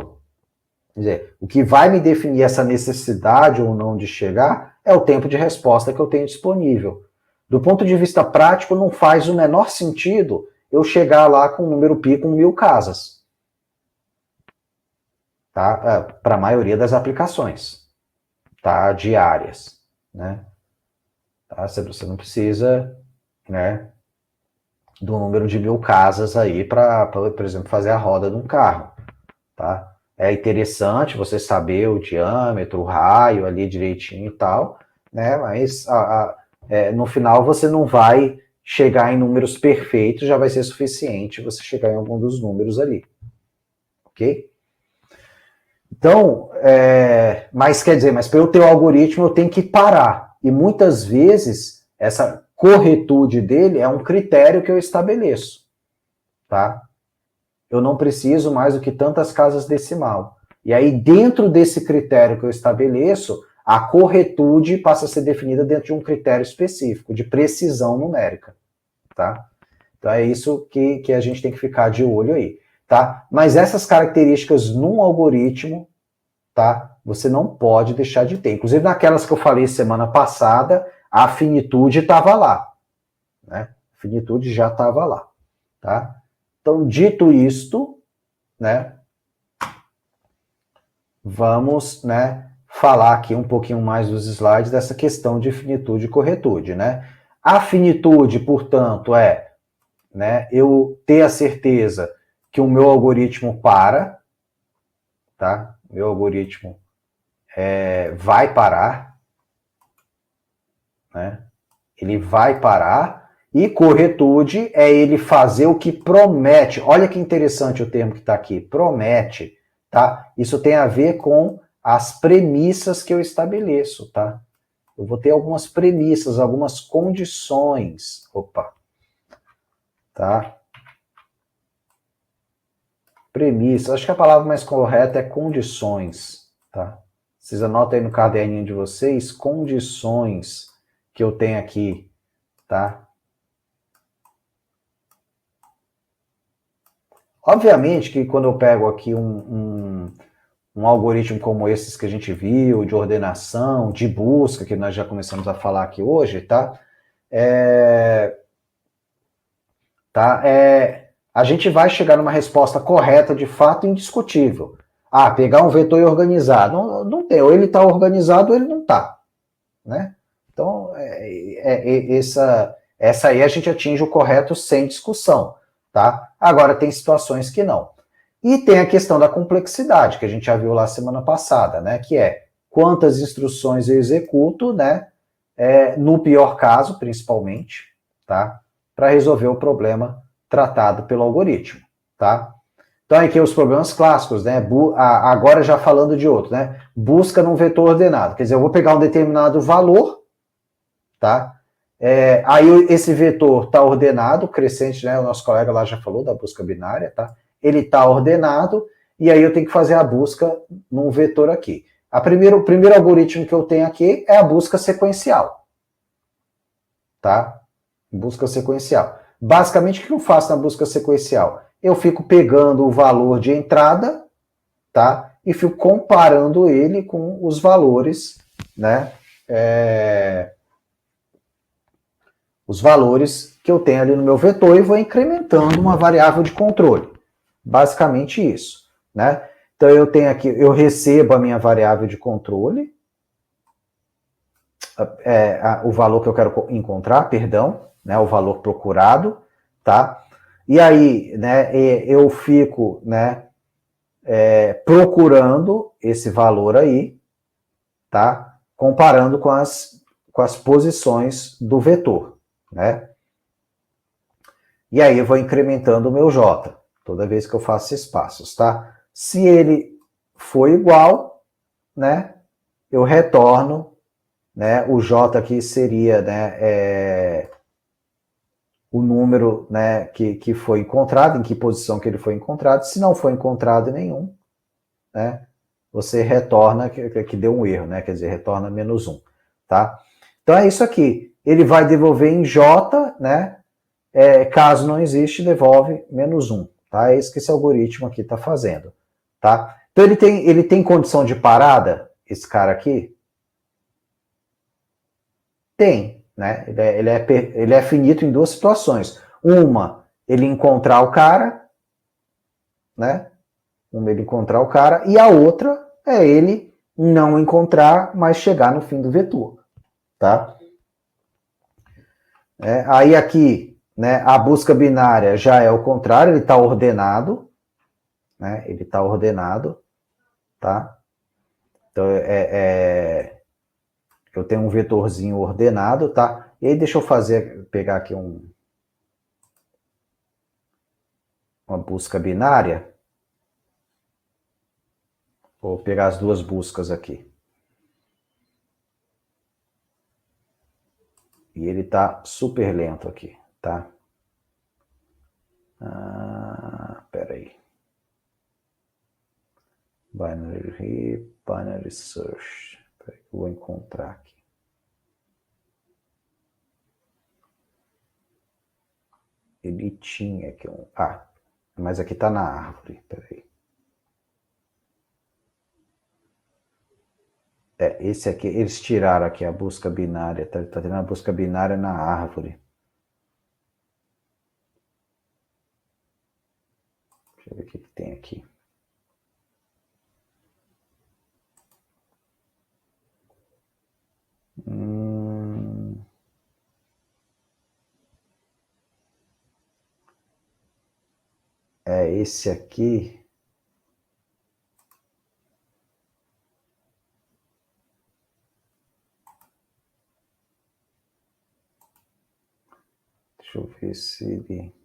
Quer dizer, o que vai me definir essa necessidade ou não de chegar é o tempo de resposta que eu tenho disponível. Do ponto de vista prático, não faz o menor sentido eu chegar lá com um número π com 1000 casas. Tá? Para a maioria das aplicações, tá? Diárias, né? Tá? Você não precisa, né, do número de 1000 casas aí para, por exemplo, fazer a roda de um carro, tá? É interessante você saber o diâmetro, o raio ali direitinho e tal, né? Mas no final você não vai chegar em números perfeitos, já vai ser suficiente você chegar em algum dos números ali, ok? Então, mas quer dizer, mas para eu ter o algoritmo eu tenho que parar. E muitas vezes essa corretude dele é um critério que eu estabeleço, tá? Eu não preciso mais do que tantas casas decimal. E aí, dentro desse critério que eu estabeleço, a corretude passa a ser definida dentro de um critério específico, de precisão numérica, tá? Então é isso que a gente tem que ficar de olho aí, tá? Mas essas características num algoritmo, tá? Você não pode deixar de ter. Inclusive, naquelas que eu falei semana passada, a finitude estava lá, né? A finitude já estava lá, tá? Então, dito isto, né, vamos, né, falar aqui um pouquinho mais dos slides dessa questão de finitude e corretude, né? A finitude, portanto, né, eu ter a certeza que o meu algoritmo para, tá? Meu algoritmo vai parar, né? Ele vai parar. E corretude é ele fazer o que promete. Olha que interessante o termo que está aqui, promete, tá? Isso tem a ver com as premissas que eu estabeleço, tá? Eu vou ter algumas premissas, algumas condições. Opa, tá? Premissas, acho que a palavra mais correta é condições, tá? Vocês anotam aí no caderninho de vocês, condições que eu tenho aqui, tá? Obviamente que quando eu pego aqui um algoritmo como esses que a gente viu, de ordenação, de busca, que nós já começamos a falar aqui hoje, tá? A gente vai chegar numa resposta correta, de fato, indiscutível. pegar um vetor e organizar. Não tem, ou ele está organizado ou ele não está, né? Então, essa aí a gente atinge o correto sem discussão, tá? Agora, tem situações que não. E tem a questão da complexidade, que a gente já viu lá semana passada, né? Que é quantas instruções eu executo, né? No pior caso, principalmente, tá? Para resolver o problema tratado pelo algoritmo, tá? Então, aqui os problemas clássicos, né? Agora já falando de outro, né? Busca num vetor ordenado. Quer dizer, eu vou pegar um determinado valor, tá? Aí esse vetor está ordenado, crescente, né? O nosso colega lá já falou da busca binária, tá? Ele está ordenado, e aí eu tenho que fazer a busca num vetor aqui. O primeiro algoritmo que eu tenho aqui é a busca sequencial, tá? Busca sequencial. Basicamente, o que eu faço na busca sequencial? Eu fico pegando o valor de entrada, tá? E fico comparando ele com os valores, né? Os valores que eu tenho ali no meu vetor e vou incrementando uma variável de controle. Basicamente isso, né? Então eu tenho aqui, eu recebo a minha variável de controle, o valor que eu quero encontrar, perdão, né? O valor procurado, tá? E aí, né? Eu fico, né? Procurando esse valor aí, tá? Comparando com as posições do vetor, né? E aí eu vou incrementando o meu J, toda vez que eu faço esses passos, tá? Se ele for igual, né, eu retorno, né, o J aqui seria, né, o número, né, que foi encontrado, em que posição que ele foi encontrado. Se não foi encontrado nenhum, né, você retorna que deu um erro, né, quer dizer, retorna -1, tá? Então é isso aqui. Ele vai devolver em J, né, caso não existe, devolve -1, tá? É isso que esse algoritmo aqui está fazendo, tá? Então ele tem condição de parada, esse cara aqui? Tem, né? Ele é finito em duas situações. Uma, ele encontrar o cara, né? Uma, ele encontrar o cara, e a outra é ele não encontrar, mas chegar no fim do vetor, tá? Aí aqui, né, a busca binária já é o contrário, ele está ordenado, né? Ele está ordenado, tá? Então, eu tenho um vetorzinho ordenado, tá? E aí deixa eu pegar aqui uma busca binária. Vou pegar as duas buscas aqui. E ele tá super lento aqui, tá? Peraí. Binary search. Peraí, eu vou encontrar aqui. Ele tinha aqui um... mas aqui tá na árvore, peraí. Esse aqui, eles tiraram aqui a busca binária, tá tendo a busca binária na árvore. Deixa eu ver o que tem aqui. Esse aqui... Deixa eu ver se ele...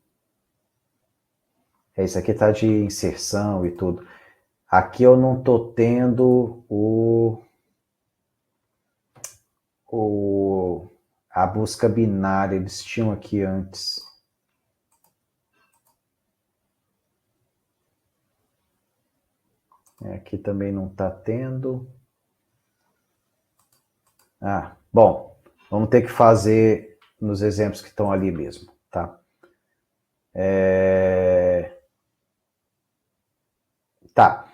Esse aqui tá de inserção e tudo. Aqui eu não tô tendo a busca binária, eles tinham aqui antes. Aqui também não tá tendo. Bom, vamos ter que fazer nos exemplos que estão ali mesmo, tá? Tá.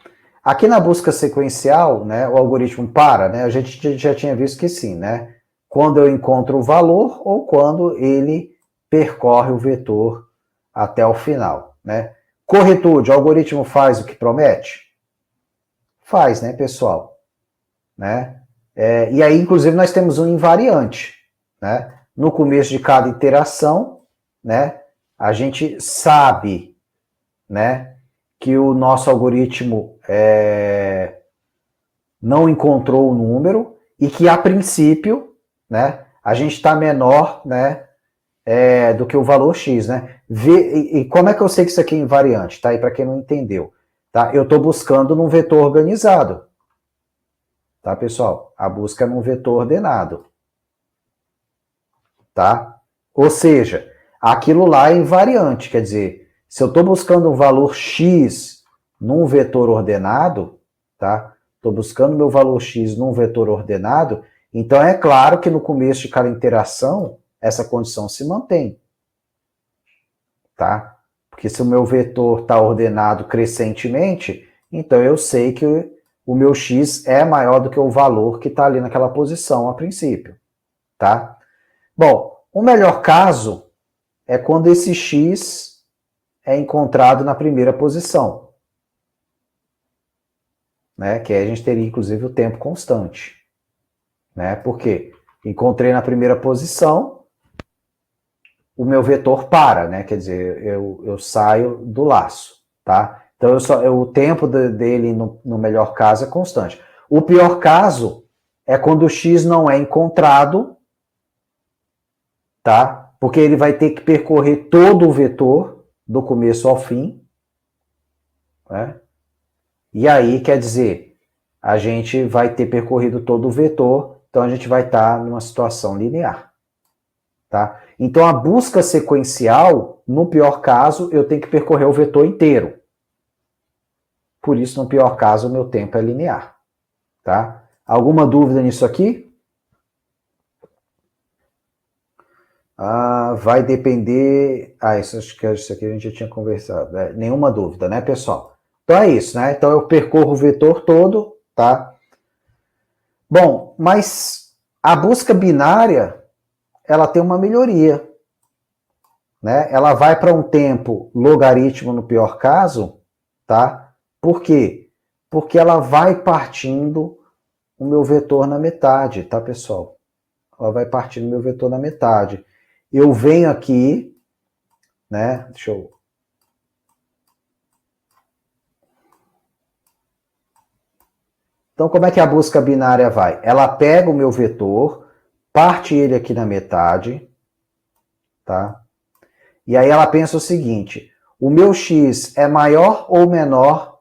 Aqui na busca sequencial, né, o algoritmo para, né? A gente já tinha visto que sim, né? Quando eu encontro o valor ou quando ele percorre o vetor até o final, né? Corretude, o algoritmo faz o que promete? faz, né, pessoal? Né? E aí, inclusive, nós temos um invariante, né? No começo de cada iteração, né, a gente sabe, né, que o nosso algoritmo não encontrou o número e que, a princípio, né, a gente está menor, né, do que o valor x, né? E como é que eu sei que isso aqui é invariante, tá? E para quem não entendeu, tá? Eu estou buscando num vetor organizado, tá, pessoal? A busca é num vetor ordenado, tá? Ou seja, aquilo lá é invariante, quer dizer, se eu estou buscando um valor x num vetor ordenado, tá? Estou buscando meu valor x num vetor ordenado, então é claro que no começo de cada interação, essa condição se mantém, tá? Porque se o meu vetor está ordenado crescentemente, então eu sei que o meu x é maior do que o valor que está ali naquela posição a princípio, tá? Bom, o melhor caso é quando esse x é encontrado na primeira posição, né? Que aí a gente teria, inclusive, o tempo constante, né? Por quê? Encontrei na primeira posição, o meu vetor para, né? Quer dizer, eu saio do laço, tá? Então, o tempo dele, no melhor caso, é constante. O pior caso é quando o x não é encontrado, tá? Porque ele vai ter que percorrer todo o vetor, do começo ao fim, né? E aí, quer dizer, a gente vai ter percorrido todo o vetor, então a gente vai estar numa situação linear. Tá? Então, a busca sequencial, no pior caso, eu tenho que percorrer o vetor inteiro. Por isso, no pior caso, o meu tempo é linear. Tá? Alguma dúvida nisso aqui? Vai depender... isso aqui a gente já tinha conversado. Nenhuma dúvida, né, pessoal? Então é isso, né? Então eu percorro o vetor todo, tá? Bom, mas a busca binária, ela tem uma melhoria, né? Ela vai para um tempo logaritmo no pior caso, tá? Por quê? Porque ela vai partindo o meu vetor na metade, tá, pessoal? Ela vai partindo o meu vetor na metade. Eu venho aqui, né? Deixa eu... Então, como é que a busca binária vai? Ela pega o meu vetor, parte ele aqui na metade, tá? E aí ela pensa o seguinte, o meu x é maior ou menor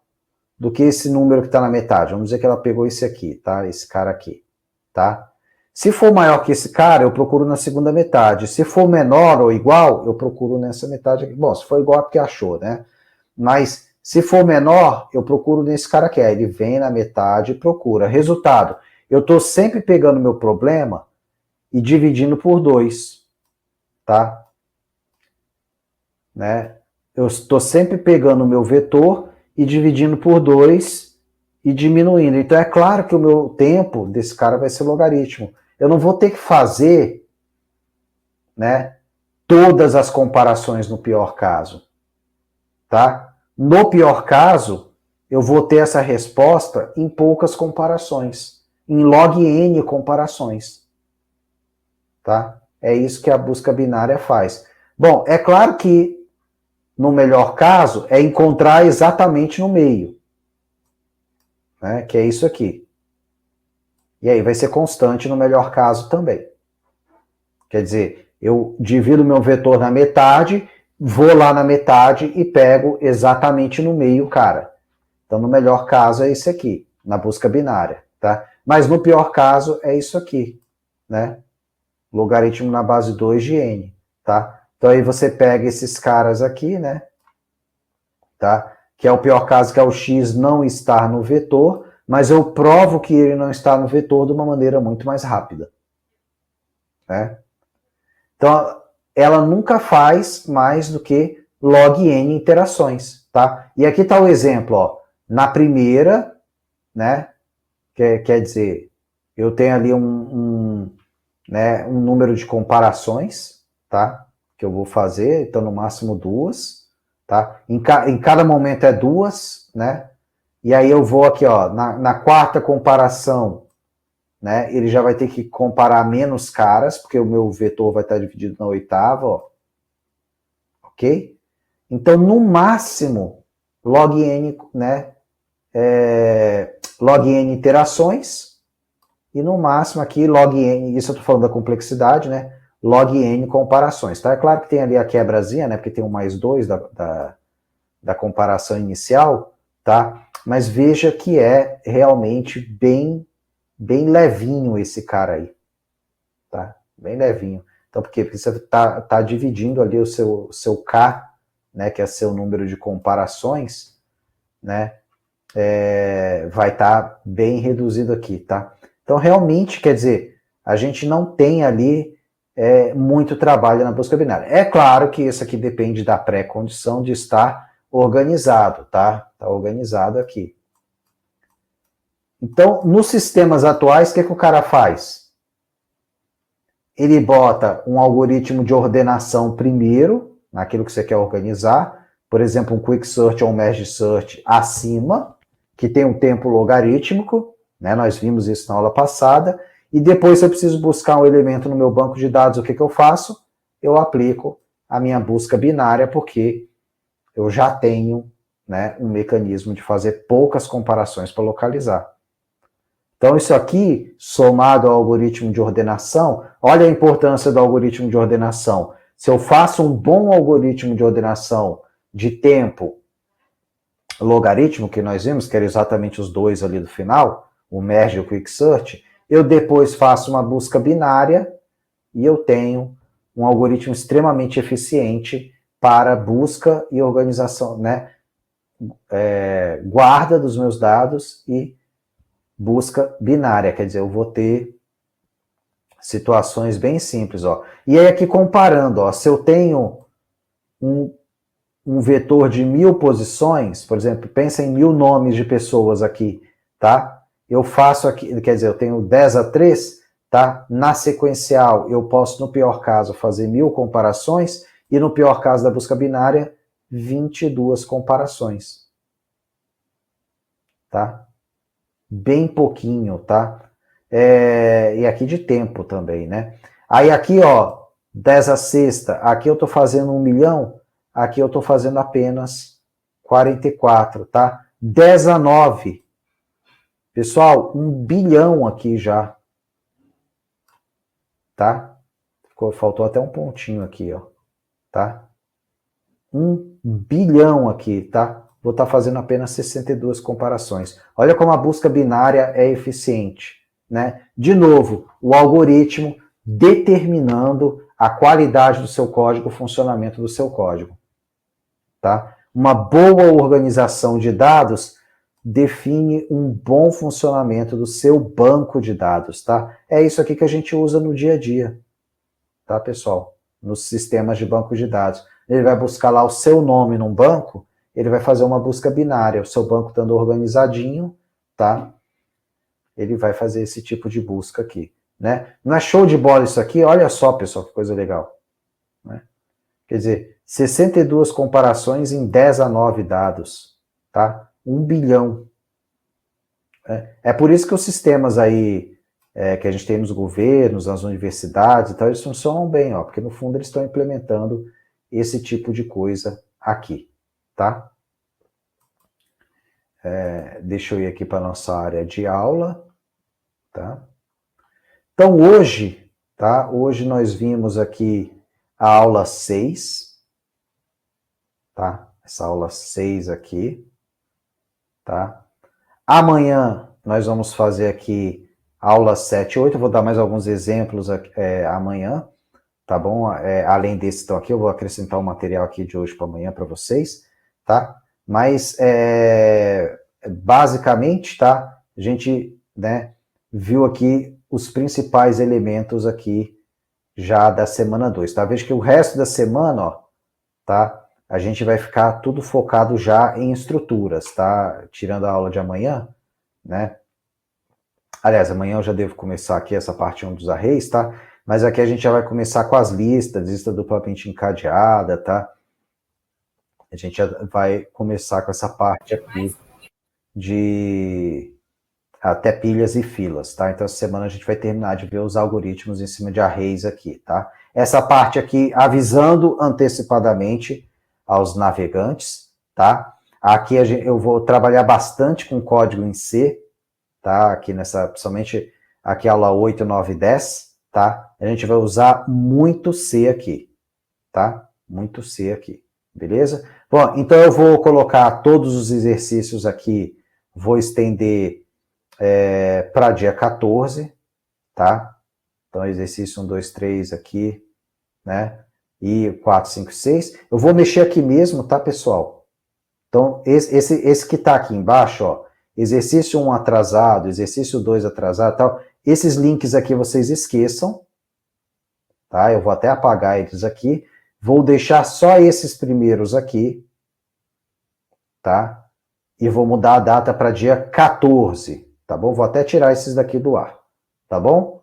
do que esse número que está na metade? Vamos dizer que ela pegou esse aqui, tá? Esse cara aqui, tá? Se for maior que esse cara, eu procuro na segunda metade. Se for menor ou igual, eu procuro nessa metade aqui. Bom, se for igual é porque achou, né? Mas se for menor, eu procuro nesse cara aqui. Aí ele vem na metade e procura. Resultado, eu estou sempre pegando meu problema e dividindo por 2, tá? Né? Eu estou sempre pegando o meu vetor e dividindo por 2 e diminuindo. Então é claro que o meu tempo desse cara vai ser logaritmo. Eu não vou ter que fazer, né, todas as comparações no pior caso. Tá? No pior caso, eu vou ter essa resposta em poucas comparações, em log n comparações. Tá? É isso que a busca binária faz. Bom, é claro que no melhor caso é encontrar exatamente no meio, né? Que é isso aqui. E aí vai ser constante no melhor caso também. Quer dizer, eu divido meu vetor na metade, vou lá na metade e pego exatamente no meio, cara. Então, no melhor caso é esse aqui, na busca binária, tá? Mas no pior caso é isso aqui, né? Logaritmo na base 2 de n, tá? Então, aí você pega esses caras aqui, né? Tá? Que é o pior caso, que é o x não estar no vetor, mas eu provo que ele não está no vetor de uma maneira muito mais rápida. Né? Então, ela nunca faz mais do que log n interações, tá? E aqui está o exemplo, ó. Na primeira, né? Quer dizer, eu tenho ali né, um número de comparações, tá? Que eu vou fazer, então no máximo 2, tá? Em cada momento é 2, né? e aí eu vou aqui, ó, na quarta comparação, né, ele já vai ter que comparar menos caras, porque o meu vetor vai estar dividido na oitava, ó. Ok? Então, no máximo, log n, né, log n iterações, e no máximo aqui, log n, isso eu estou falando da complexidade, né, log n comparações, tá? É claro que tem ali a quebrazinha, né, porque tem o mais 2 da comparação inicial, tá? Mas veja que é realmente bem levinho esse cara aí, tá? Bem levinho. Então, por quê? Porque você tá dividindo ali o seu K, né, que é seu número de comparações, né, vai estar bem reduzido aqui, tá? Então, realmente, quer dizer, a gente não tem ali muito trabalho na busca binária. É claro que isso aqui depende da pré-condição de estar organizado, tá? Tá organizado aqui. Então, nos sistemas atuais, o que o cara faz? Ele bota um algoritmo de ordenação primeiro, naquilo que você quer organizar, por exemplo, um Quick Search ou um Merge Search acima, que tem um tempo logarítmico, né? Nós vimos isso na aula passada, e depois se eu preciso buscar um elemento no meu banco de dados, o que eu faço? Eu aplico a minha busca binária, porque eu já tenho, né, um mecanismo de fazer poucas comparações para localizar. Então, isso aqui, somado ao algoritmo de ordenação, olha a importância do algoritmo de ordenação. Se eu faço um bom algoritmo de ordenação de tempo logaritmo, que nós vimos, que era exatamente os dois ali do final, o merge e o quick search, eu depois faço uma busca binária e eu tenho um algoritmo extremamente eficiente para busca e organização, né? Guarda dos meus dados e busca binária, quer dizer, eu vou ter situações bem simples, ó. E aí aqui comparando, ó, se eu tenho um vetor de 1000 posições, por exemplo, pensa em 1000 nomes de pessoas aqui, tá? Eu faço aqui, quer dizer, eu tenho 10 a 3, tá? Na sequencial, eu posso, no pior caso, fazer 1000 comparações, e no pior caso da busca binária, 22 comparações, tá? Bem pouquinho, tá? E aqui de tempo também, né? Aí aqui, ó, 10 a sexta, aqui eu tô fazendo 1 milhão, aqui eu tô fazendo apenas 44, tá? 10 a 9, pessoal, 1 bilhão aqui já, tá? Faltou até um pontinho aqui, ó, tá? 1 bilhão aqui, tá? Vou estar fazendo apenas 62 comparações. Olha como a busca binária é eficiente, né? De novo, o algoritmo determinando a qualidade do seu código, o funcionamento do seu código, tá? Uma boa organização de dados define um bom funcionamento do seu banco de dados, tá? É isso aqui que a gente usa no dia a dia, tá, pessoal? Nos sistemas de banco de dados. Ele vai buscar lá o seu nome num banco, ele vai fazer uma busca binária, o seu banco estando organizadinho, tá? Ele vai fazer esse tipo de busca aqui, né? Não é show de bola isso aqui? Olha só, pessoal, que coisa legal, né? Quer dizer, 62 comparações em 10 a 9 dados, tá? 1 bilhão. É por isso que os sistemas aí que a gente tem nos governos, nas universidades e tal, eles funcionam bem, ó, porque no fundo eles estão implementando esse tipo de coisa aqui, tá? Deixa eu ir aqui para a nossa área de aula, tá? Então hoje, tá? Hoje nós vimos aqui a aula 6, tá? Essa aula 6 aqui, tá? Amanhã nós vamos fazer aqui aula 7 e 8, eu vou dar mais alguns exemplos amanhã, tá bom? Além desse então aqui, eu vou acrescentar o material aqui de hoje para amanhã para vocês, tá? Mas, basicamente, tá? A gente, né, viu aqui os principais elementos aqui já da semana 2, tá? Veja que o resto da semana, ó, tá? A gente vai ficar tudo focado já em estruturas, tá? Tirando a aula de amanhã, né? Aliás, amanhã eu já devo começar aqui essa parte 1 dos arrays, tá? Mas aqui a gente já vai começar com as listas, lista duplamente encadeada, tá? A gente já vai começar com essa parte aqui de até pilhas e filas, tá? Então, essa semana a gente vai terminar de ver os algoritmos em cima de arrays aqui, tá? Essa parte aqui, avisando antecipadamente aos navegantes, tá? Aqui eu vou trabalhar bastante com código em C, tá? Aqui principalmente aqui aula 8, 9 e 10, tá? A gente vai usar muito C aqui, tá? Muito C aqui, beleza? Bom, então eu vou colocar todos os exercícios aqui, vou estender para dia 14, tá? Então, exercício 1, 2, 3 aqui, né? E 4, 5, 6. Eu vou mexer aqui mesmo, tá, pessoal? Então, esse que tá aqui embaixo, ó, exercício 1 atrasado, exercício 2 atrasado, tal, esses links aqui vocês esqueçam, tá? Eu vou até apagar eles aqui, vou deixar só esses primeiros aqui, tá? E vou mudar a data para dia 14, tá bom? Vou até tirar esses daqui do ar, tá bom?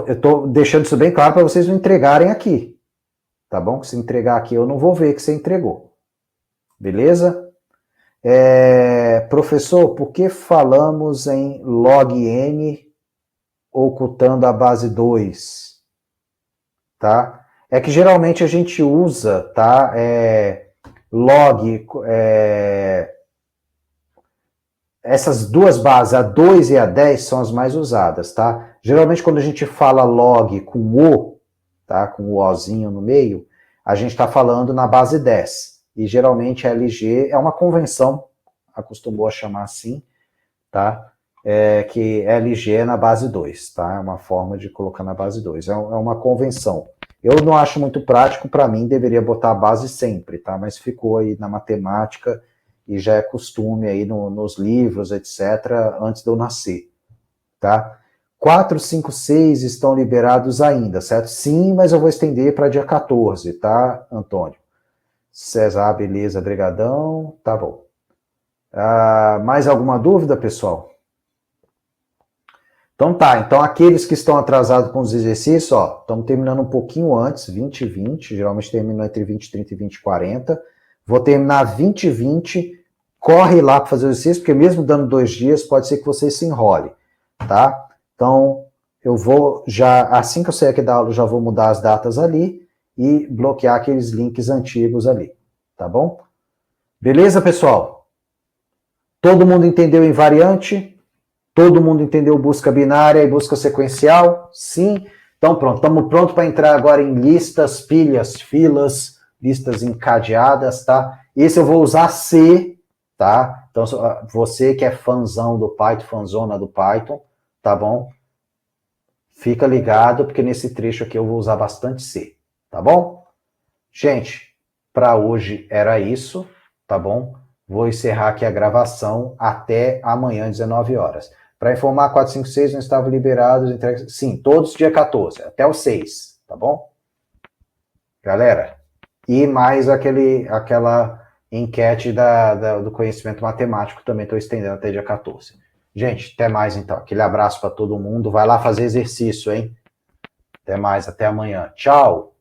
Eu tô deixando isso bem claro para vocês não entregarem aqui, tá bom? Se entregar aqui eu não vou ver que você entregou, beleza? Professor, por que falamos em log n ocultando a base 2? Tá? É que geralmente a gente usa, tá? Log, essas duas bases, a 2 e a 10, são as mais usadas, tá? Geralmente quando a gente fala log com o, tá? Com o ozinho no meio, a gente está falando na base 10. E geralmente a LG é uma convenção, acostumou a chamar assim, tá? Que LG é na base 2, tá? É uma forma de colocar na base 2. É uma convenção. Eu não acho muito prático, para mim deveria botar a base sempre, tá? Mas ficou aí na matemática e já é costume aí nos livros, etc., antes de eu nascer, tá? 4, 5, 6 estão liberados ainda, certo? Sim, mas eu vou estender para dia 14, tá, Antônio? César, beleza, brigadão, tá bom. Mais alguma dúvida, pessoal? Então tá, então aqueles que estão atrasados com os exercícios, ó, estamos terminando um pouquinho antes, 20 e 20, geralmente termina entre 20 e 30 e 20 e 40. Vou terminar 20 e 20, corre lá para fazer o exercício, porque mesmo dando 2 dias, pode ser que você se enrole, tá? Então, eu vou já, assim que eu sair aqui da aula, eu já vou mudar as datas ali e bloquear aqueles links antigos ali, tá bom? Beleza, pessoal? Todo mundo entendeu invariante? Todo mundo entendeu busca binária e busca sequencial? Sim? Então pronto, estamos prontos para entrar agora em listas, pilhas, filas, listas encadeadas, tá? Esse eu vou usar C, tá? Então você que é fãzão do Python, fãzona do Python, tá bom? Fica ligado, porque nesse trecho aqui eu vou usar bastante C, tá bom? Gente, para hoje era isso, tá bom? Vou encerrar aqui a gravação até amanhã, 19 horas. Para informar, 4, 5, 6 não estavam liberados, entregues, sim, todos dia 14, até o 6, tá bom? Galera, e mais aquela enquete do conhecimento matemático também estou estendendo até dia 14. Gente, até mais então. Aquele abraço para todo mundo. Vai lá fazer exercício, hein? Até mais, até amanhã. Tchau!